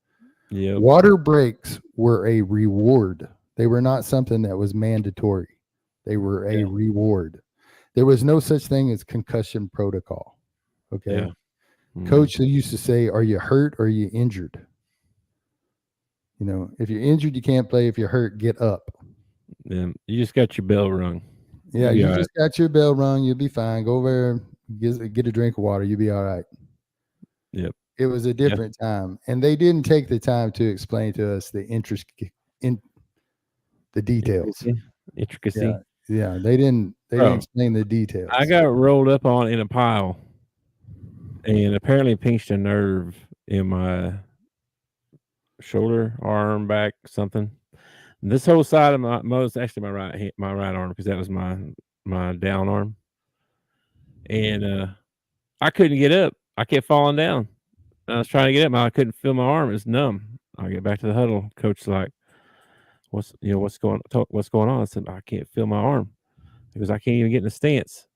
S1: Yeah.
S2: Water breaks were a reward. They were not something that was mandatory. They were a reward. There was no such thing as concussion protocol. Okay.
S1: Yeah. Mm-hmm.
S2: Coach used to say, "Are you hurt or are you injured?" If you're injured, you can't play. If you're hurt, get up.
S1: Yeah, you just got your bell rung.
S2: Yeah, you just got your bell rung. You'll be fine. Go over there, get a drink of water. You'll be all right.
S1: Yep.
S2: It was a different time, and they didn't take the time to explain to us the the details.
S1: Intricacy.
S2: Yeah, they didn't explain the details.
S1: I got rolled up on in a pile and apparently pinched a nerve in my shoulder, arm, back, something. This whole side of my right arm, because that was my down arm. And I couldn't get up. I kept falling down. I was trying to get up, I couldn't feel my arm. It's numb. I get back to the huddle. Coach's like, what's going on? I said, I can't feel my arm because I can't even get in the stance.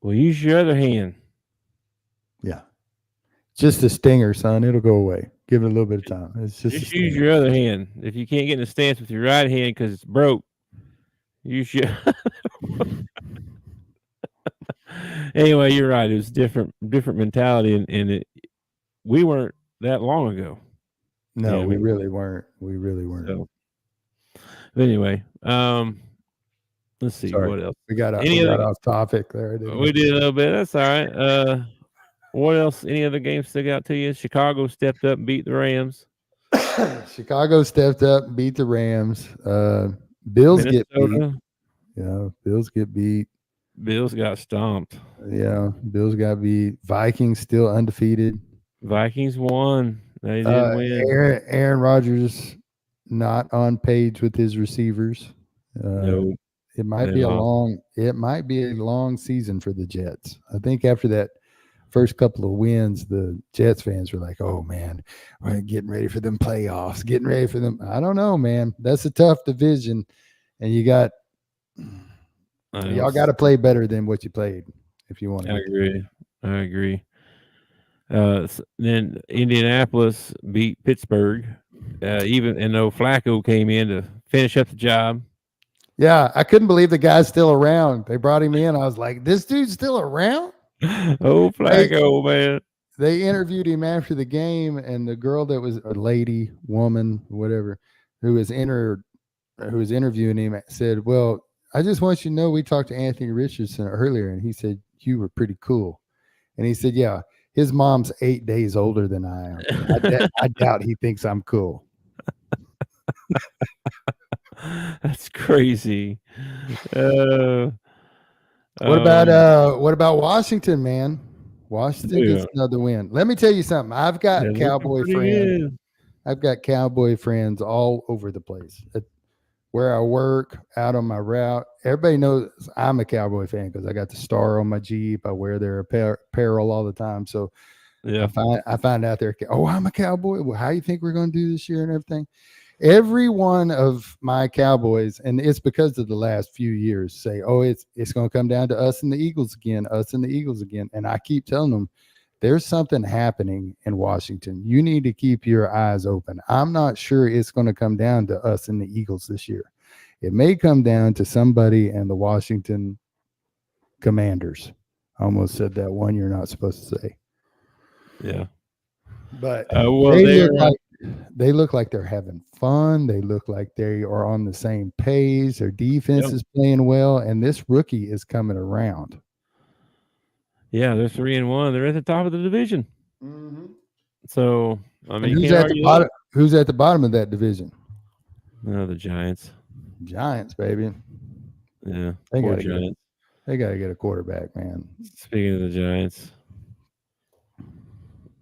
S1: Well, use your other hand.
S2: Yeah. Just a stinger, son. It'll go away. Give it a little bit of time. It's just
S1: use your other hand. If you can't get in the stance with your right hand because it's broke, use your. Anyway, you're right. It was different mentality, and we weren't that long ago.
S2: No, we really weren't.
S1: So, anyway, let's see.
S2: Sorry.
S1: What else.
S2: We got off topic there.
S1: We did a little bit. That's all right. What else? Any other games stick out to you? Chicago stepped up and beat the Rams.
S2: Chicago stepped up and beat the Rams. Bills get beat. Bills get beat.
S1: Bills got stomped.
S2: Yeah, Bills got beat. Vikings still undefeated.
S1: Vikings won. They did win.
S2: Aaron Rodgers not on page with his receivers.
S1: No,
S2: it might be a long season for the Jets. I think after that first couple of wins, the Jets fans were like, "Oh man, we're getting ready for them playoffs. Getting ready for them." I don't know, man. That's a tough division, and y'all got to play better than what you played if you want to.
S1: I agree. Then Indianapolis beat Pittsburgh, and though Flacco came in to finish up the job.
S2: Yeah, I couldn't believe the guy's still around. They brought him in. I was like, this dude's still around?
S1: Oh,
S2: They
S1: Flacco, man.
S2: they interviewed him after the game, and the girl that was a lady, woman, whatever, who was who was interviewing him said, "Well, I just want you to know we talked to Anthony Richardson earlier, and he said you were pretty cool." And he said, "Yeah, his mom's 8 days older than I am. I doubt he thinks I'm cool."
S1: That's crazy. Uh, um,
S2: What about Washington, man? Washington
S1: yeah,
S2: gets another win. Let me tell you something.
S1: they're looking pretty good.
S2: I've got cowboy friends all over the place. Where I work, out on my route. Everybody knows I'm a cowboy fan because I got the star on my Jeep. I wear their apparel all the time. So
S1: Yeah,
S2: I find out they're, oh, I'm a cowboy. Well, how you think we're going to do this year and everything? Every one of my Cowboys, and it's because of the last few years, say, oh, it's going to come down to us and the Eagles again, us and the Eagles again. And I keep telling them, there's something happening in Washington. You need to keep your eyes open. I'm not sure it's going to come down to us and the Eagles this year. It may come down to somebody and the Washington Commanders. I almost said that one you're not supposed to say.
S1: yeah.
S2: But
S1: Well,
S2: they
S1: they're
S2: look like they're having fun. They look like they are on the same page. Their defense
S1: yep.
S2: is playing well, and this rookie is coming around.
S1: Yeah, they're 3-1. They're at the top of the division.
S2: Mm-hmm.
S1: So I
S2: And
S1: mean, you can't argue that.
S2: Who's at the bottom of that division?
S1: No, the Giants.
S2: Giants, baby.
S1: Yeah,
S2: They
S1: poor
S2: got to get.
S1: Giants.
S2: They got to get a quarterback, man.
S1: Speaking of the Giants,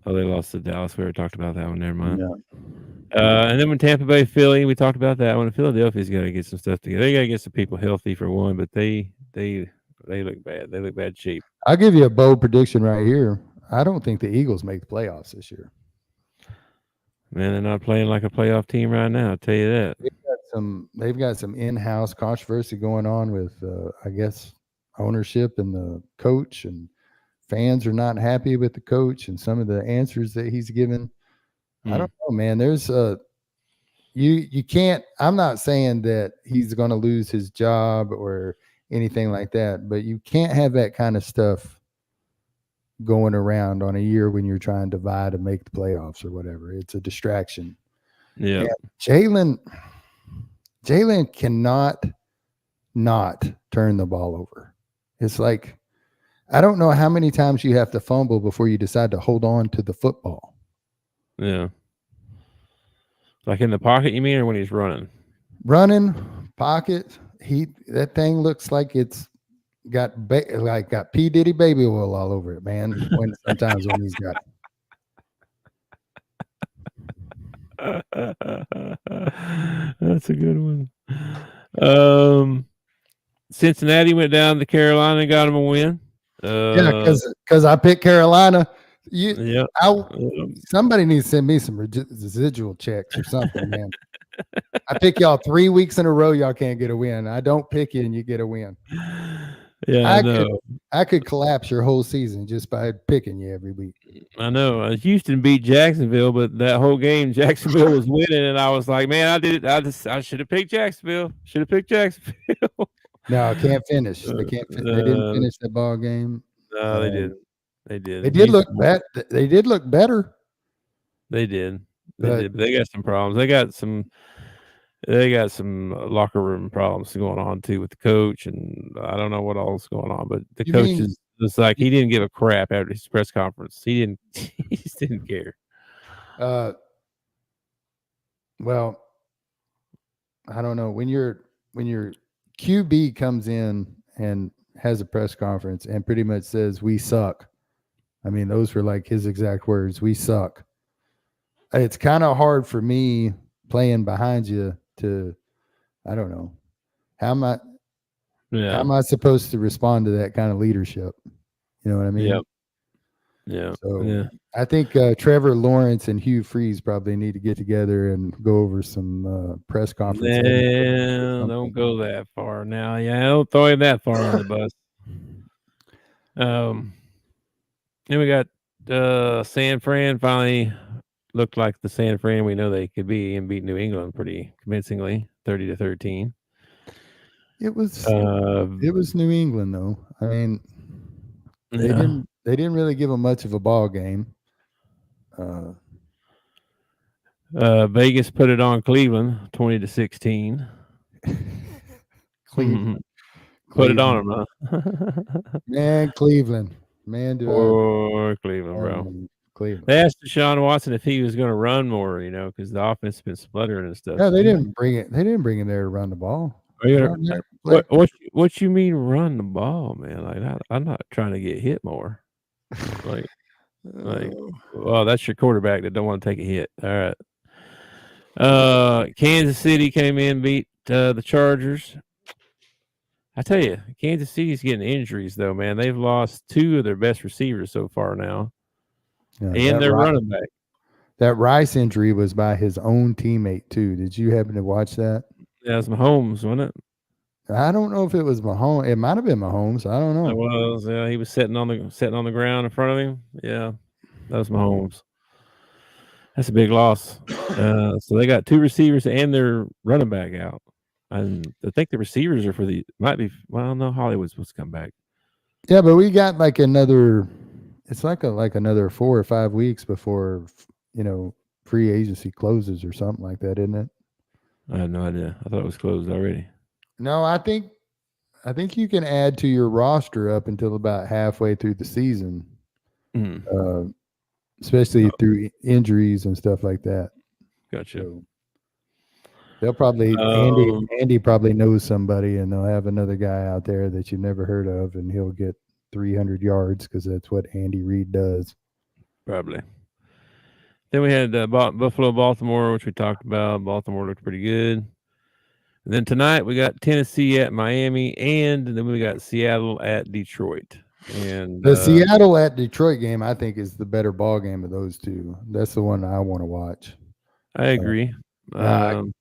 S1: oh, they lost to Dallas. We already talked about that one. Never mind.
S2: Yeah.
S1: And then when Tampa Bay, Philly, we talked about that one. Philadelphia's got to get some stuff together. They got to get some people healthy for one, but they look bad. They look bad cheap.
S2: I'll give you a bold prediction right here. I don't think the Eagles make the playoffs this year.
S1: Man, they're not playing like a playoff team right now. I'll tell you that.
S2: They've got some in-house controversy going on with I guess ownership and the coach, and fans are not happy with the coach and some of the answers that he's given. I don't know, man. There's you can't, I'm not saying that he's going to lose his job or anything like that, but you can't have that kind of stuff going around on a year when you're trying to vie to make the playoffs or whatever. It's a distraction.
S1: Yeah.
S2: And Jalen cannot not turn the ball over. It's like, I don't know how many times you have to fumble before you decide to hold on to the football.
S1: Yeah. Like in the pocket, you mean, or when he's running?
S2: Running, pocket, that thing looks like it's got got P. Diddy baby oil all over it, man. Sometimes when he's got
S1: it. That's a good one. Cincinnati went down to Carolina and got him a win.
S2: Yeah, because I picked Carolina.
S1: Yeah.
S2: Somebody needs to send me some residual checks or something, man. I pick y'all 3 weeks in a row. Y'all can't get a win. I don't pick you and you get a win.
S1: Yeah,
S2: I could collapse your whole season just by picking you every week.
S1: I know. Houston beat Jacksonville, but that whole game Jacksonville was winning, and I was like, man, I did it. I should have picked Jacksonville. Should have picked Jacksonville.
S2: No, I can't finish. They didn't finish the ball game.
S1: No, they didn't. They did.
S2: They did look better. They did look better.
S1: They did. But they got some problems. They got some locker room problems going on too with the coach, and I don't know what all is going on. But the coach is like, he didn't give a crap after his press conference. He just didn't care.
S2: Well, I don't know, when your QB comes in and has a press conference and pretty much says, "We suck." I mean, those were like his exact words. "We suck." It's kind of hard for me playing behind you to, I don't know, how am I supposed to respond to that kind of leadership? You know what I mean?
S1: Yep. Yeah.
S2: So
S1: yeah.
S2: I think Trevor Lawrence and Hugh Freeze probably need to get together and go over some press conference.
S1: Don't go that far now. Yeah, don't throw him that far on the bus. Then we got San Fran finally looked like the San Fran we know they could be and beat New England pretty convincingly, 30-13.
S2: It was
S1: Uh,
S2: New England though. I mean,
S1: yeah.
S2: they didn't really give them much of a ball game.
S1: Vegas put it on Cleveland, 20-16.
S2: Cleveland,
S1: Put it on
S2: Cleveland,
S1: them, huh?
S2: man, Cleveland, man.
S1: Or Cleveland, bro.
S2: Cleveland.
S1: They asked Deshaun Watson if he was going to run more, because the offense has been spluttering and stuff.
S2: No, they didn't bring it. They didn't bring him there to run the ball.
S1: What you mean run the ball, man? Like I'm not trying to get hit more. Like, well, that's your quarterback that don't want to take a hit. All right. Kansas City came in, beat the Chargers. I tell you, Kansas City's getting injuries though, man. They've lost 2 of their best receivers so far now, and their running back.
S2: That Rice injury was by his own teammate too. Did you happen to watch that?
S1: Yeah, it was Mahomes, wasn't it?
S2: I don't know if it was Mahomes. It might have been Mahomes. I don't know.
S1: It was. Yeah, he was sitting on the ground in front of him. Yeah, that was Mahomes. That's a big loss. So they got 2 receivers and their running back out. And I think the receivers are no, Hollywood's supposed to come back.
S2: Yeah, but we got like another. It's like another 4 or 5 weeks before free agency closes or something like that, isn't it?
S1: I had no idea. I thought it was closed already.
S2: No, I think you can add to your roster up until about halfway through the season, especially through injuries and stuff like that.
S1: Gotcha.
S2: So they'll probably Andy probably knows somebody, and they'll have another guy out there that you've never heard of, and he'll get 300 yards because that's what Andy Reid does.
S1: Probably. Then we had Buffalo, Baltimore, which we talked about. Baltimore looked pretty good. And then tonight we got Tennessee at Miami, and then we got Seattle at Detroit. And
S2: the Seattle at Detroit game, I think, is the better ball game of those two. That's the one I want to watch.
S1: I agree.
S2: The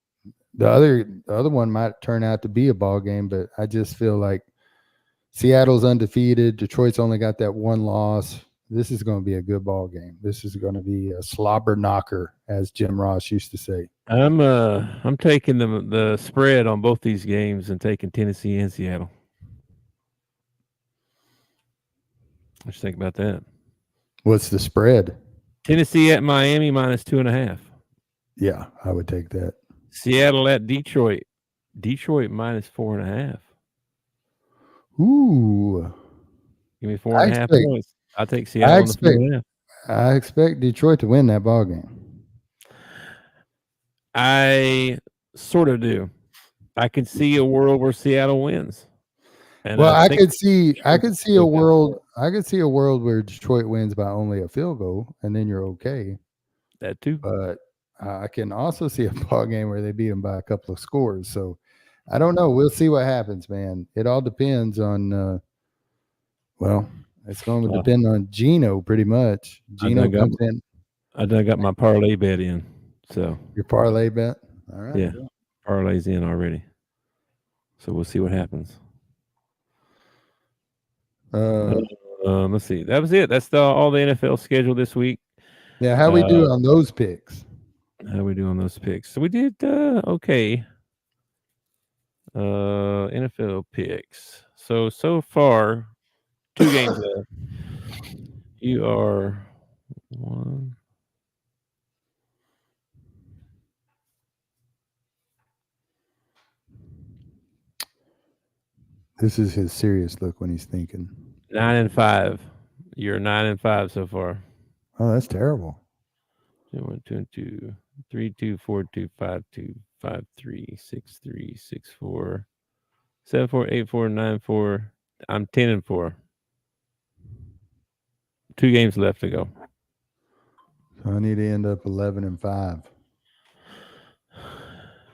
S2: other one might turn out to be a ball game, but I just feel like Seattle's undefeated. Detroit's only got that one loss. This is going to be a good ball game. This is going to be a slobber knocker, as Jim Ross used to say.
S1: I'm taking the spread on both these games and taking Tennessee and Seattle. What you think about that?
S2: What's the spread?
S1: Tennessee at Miami -2.5.
S2: Yeah, I would take that.
S1: Seattle at Detroit. Detroit -4.5.
S2: Ooh.
S1: Give me 4.5 points. I'll take Seattle on the 4.5.
S2: I expect Detroit to win that ball game.
S1: I sort of do. I can see a world where Seattle wins.
S2: And I could see a world where Detroit wins by only a field goal, and then you're okay.
S1: That too.
S2: But I can also see a ball game where they beat them by a couple of scores. So I don't know. We'll see what happens, man. It all depends on. It's going to depend on Gino pretty much. Gino comes in.
S1: I done got my parlay bet in. So
S2: your parlay bet? All right.
S1: Yeah. Parlay's in already. So we'll see what happens. Let's see. That was it. That's all the NFL schedule this week.
S2: Yeah, how we do on those picks?
S1: So we did okay. NFL picks. So far, 2 games left. You are 1.
S2: This is his serious look when he's thinking.
S1: 9-5. You're 9-5 so far.
S2: Oh, that's terrible.
S1: 1, 2, 2, 3, 2, 4, 2, 5, 2, 5, 3, 6, 3, 6, 4, 7, 4, 8, 4, 9, 4. I'm 10-4. 2 games left to go.
S2: So I need to end up 11-5.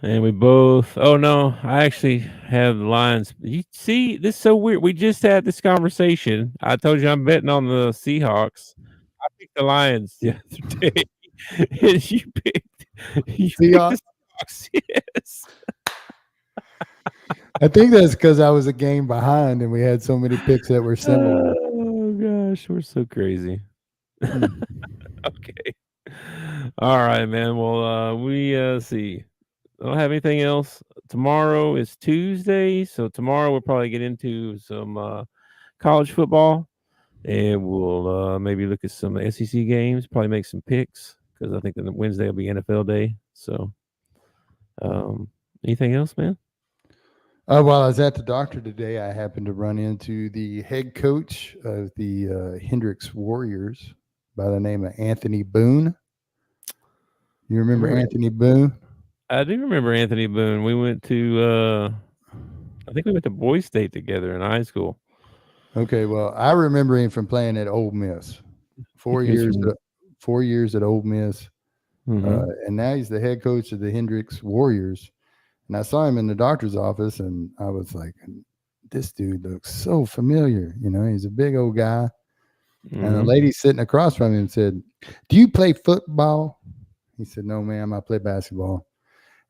S1: And we both. Oh no, I actually have the Lions. You see, this is so weird. We just had this conversation. I told you I'm betting on the Seahawks. I picked the Lions the other day, and you picked the Seahawks. Yes.
S2: I think that's because I was a game behind, and we had so many picks that were similar.
S1: Oh gosh, we're so crazy. Okay. All right, man. Well, we see. I don't have anything else. tomorrow is Tuesday, so tomorrow we'll probably get into some college football, and we'll maybe look at some SEC games. Probably make some picks because I think the Wednesday will be NFL day. So, anything else, man?
S2: While I was at the doctor today, I happened to run into the head coach of the Hendricks Warriors by the name of Anthony Boone. You remember Anthony Boone?
S1: I do remember Anthony Boone. We went to, I think we went to Boys State together in high school.
S2: Okay, well, I remember him from playing at Ole Miss. 4 years at Ole Miss. And now he's the head coach of the Hendricks Warriors. And I saw him in the doctor's office, and I was like, this dude looks so familiar. You know, he's a big old guy. And the lady sitting across from him said, do you play football? He said, no, ma'am, I play basketball.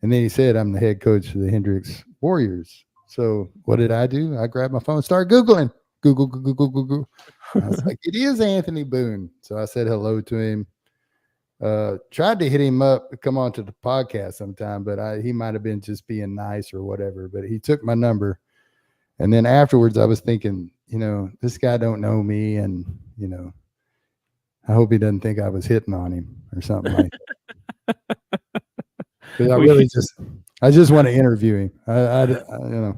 S2: And then he said, I'm the head coach of the Hendricks Warriors. So what did I do? I grabbed my phone, started Googling. Google. I was like, it is Anthony Boone. So I said hello to him. Tried to hit him up to come on to the podcast sometime, but he might have been just being nice or whatever. But he took my number. And then afterwards, I was thinking, you know, this guy don't know me. And, you know, I hope he doesn't think I was hitting on him or something like that. I just want to interview him. I you know.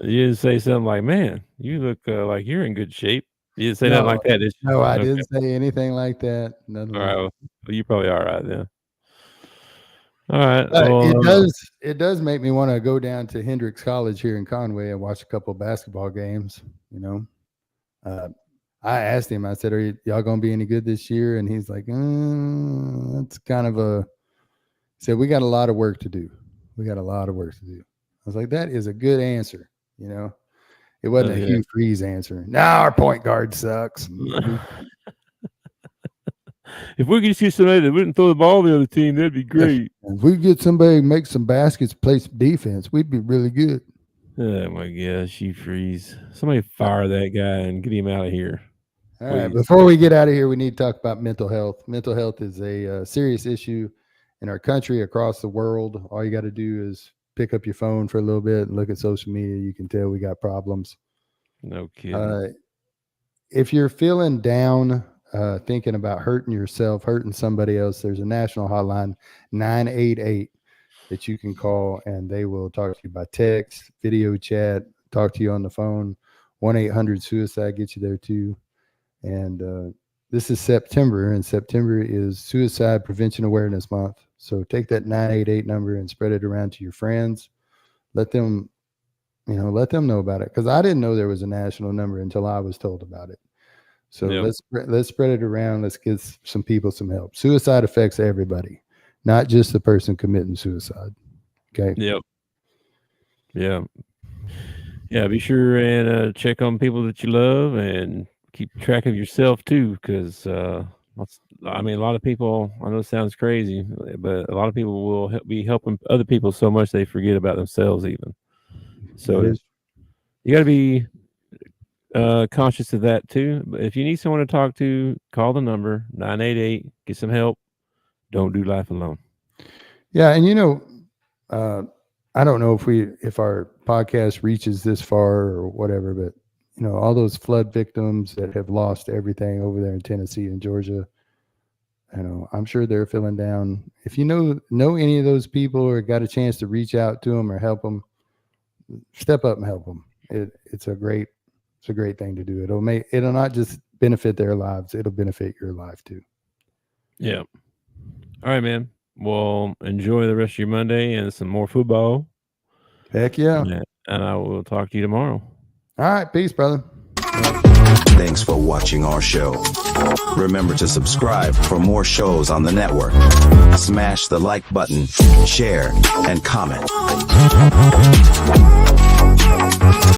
S1: You didn't say something like, man, you look like you're in good shape. You didn't say nothing like that, did you?
S2: No, I didn't say anything like that. Nothing.
S1: All right. Well, you probably are right then. All right. Well,
S2: it does make me want to go down to Hendricks College here in Conway and watch a couple of basketball games. You know, I asked him. I said, "Are y'all going to be any good this year?" And he's like, "That's kind of a." He said, "We got a lot of work to do. We got a lot of work to do." I was like, "That is a good answer." You know, it wasn't a Hugh Freeze answer. Now our point guard sucks.
S1: If we could see somebody that wouldn't throw the ball to the other team, that'd be great.
S2: If we could get somebody to make some baskets, play some defense, we'd be really good.
S1: Oh my gosh, Hugh Freeze! Somebody fire that guy and get him out of here.
S2: All right, before we get out of here, we need to talk about mental health. Mental health is a serious issue in our country, across the world. All you got to do is pick up your phone for a little bit and look at social media. You can tell we got problems.
S1: No kidding.
S2: If you're feeling down, thinking about hurting yourself, hurting somebody else, there's a national hotline, 988, that you can call, and they will talk to you by text, video chat, talk to you on the phone. 1-800-SUICIDE gets you there too. And this is September, and September is Suicide Prevention Awareness Month. So take that 988 number and spread it around to your friends. Let them know about it, because I didn't know there was a national number until I was told about it. So let's spread it around. Let's give some people some help. Suicide affects everybody, not just the person committing suicide. Okay.
S1: Yep. Yeah. Yeah. Be sure and check on people that you love and keep track of yourself too, because I mean, a lot of people, I know it sounds crazy, but a lot of people will be helping other people so much they forget about themselves even. So you got to be conscious of that too. But if you need someone to talk to, call the number 988, get some help. Don't do life alone.
S2: Yeah. And, you know, I don't know if our podcast reaches this far or whatever, but, you know, all those flood victims that have lost everything over there in Tennessee and Georgia, you know, I'm sure they're feeling down. If you know any of those people or got a chance to reach out to them or help them, step up and help them. It's a great thing to do. It'll not just benefit their lives, it'll benefit your life too.
S1: Yeah. All right, man. Well, enjoy the rest of your Monday and some more football.
S2: Heck yeah.
S1: And I will talk to you tomorrow.
S2: All right. Peace, brother.
S3: Thanks for watching our show. Remember to subscribe for more shows on the network. Smash the like button, share, and comment.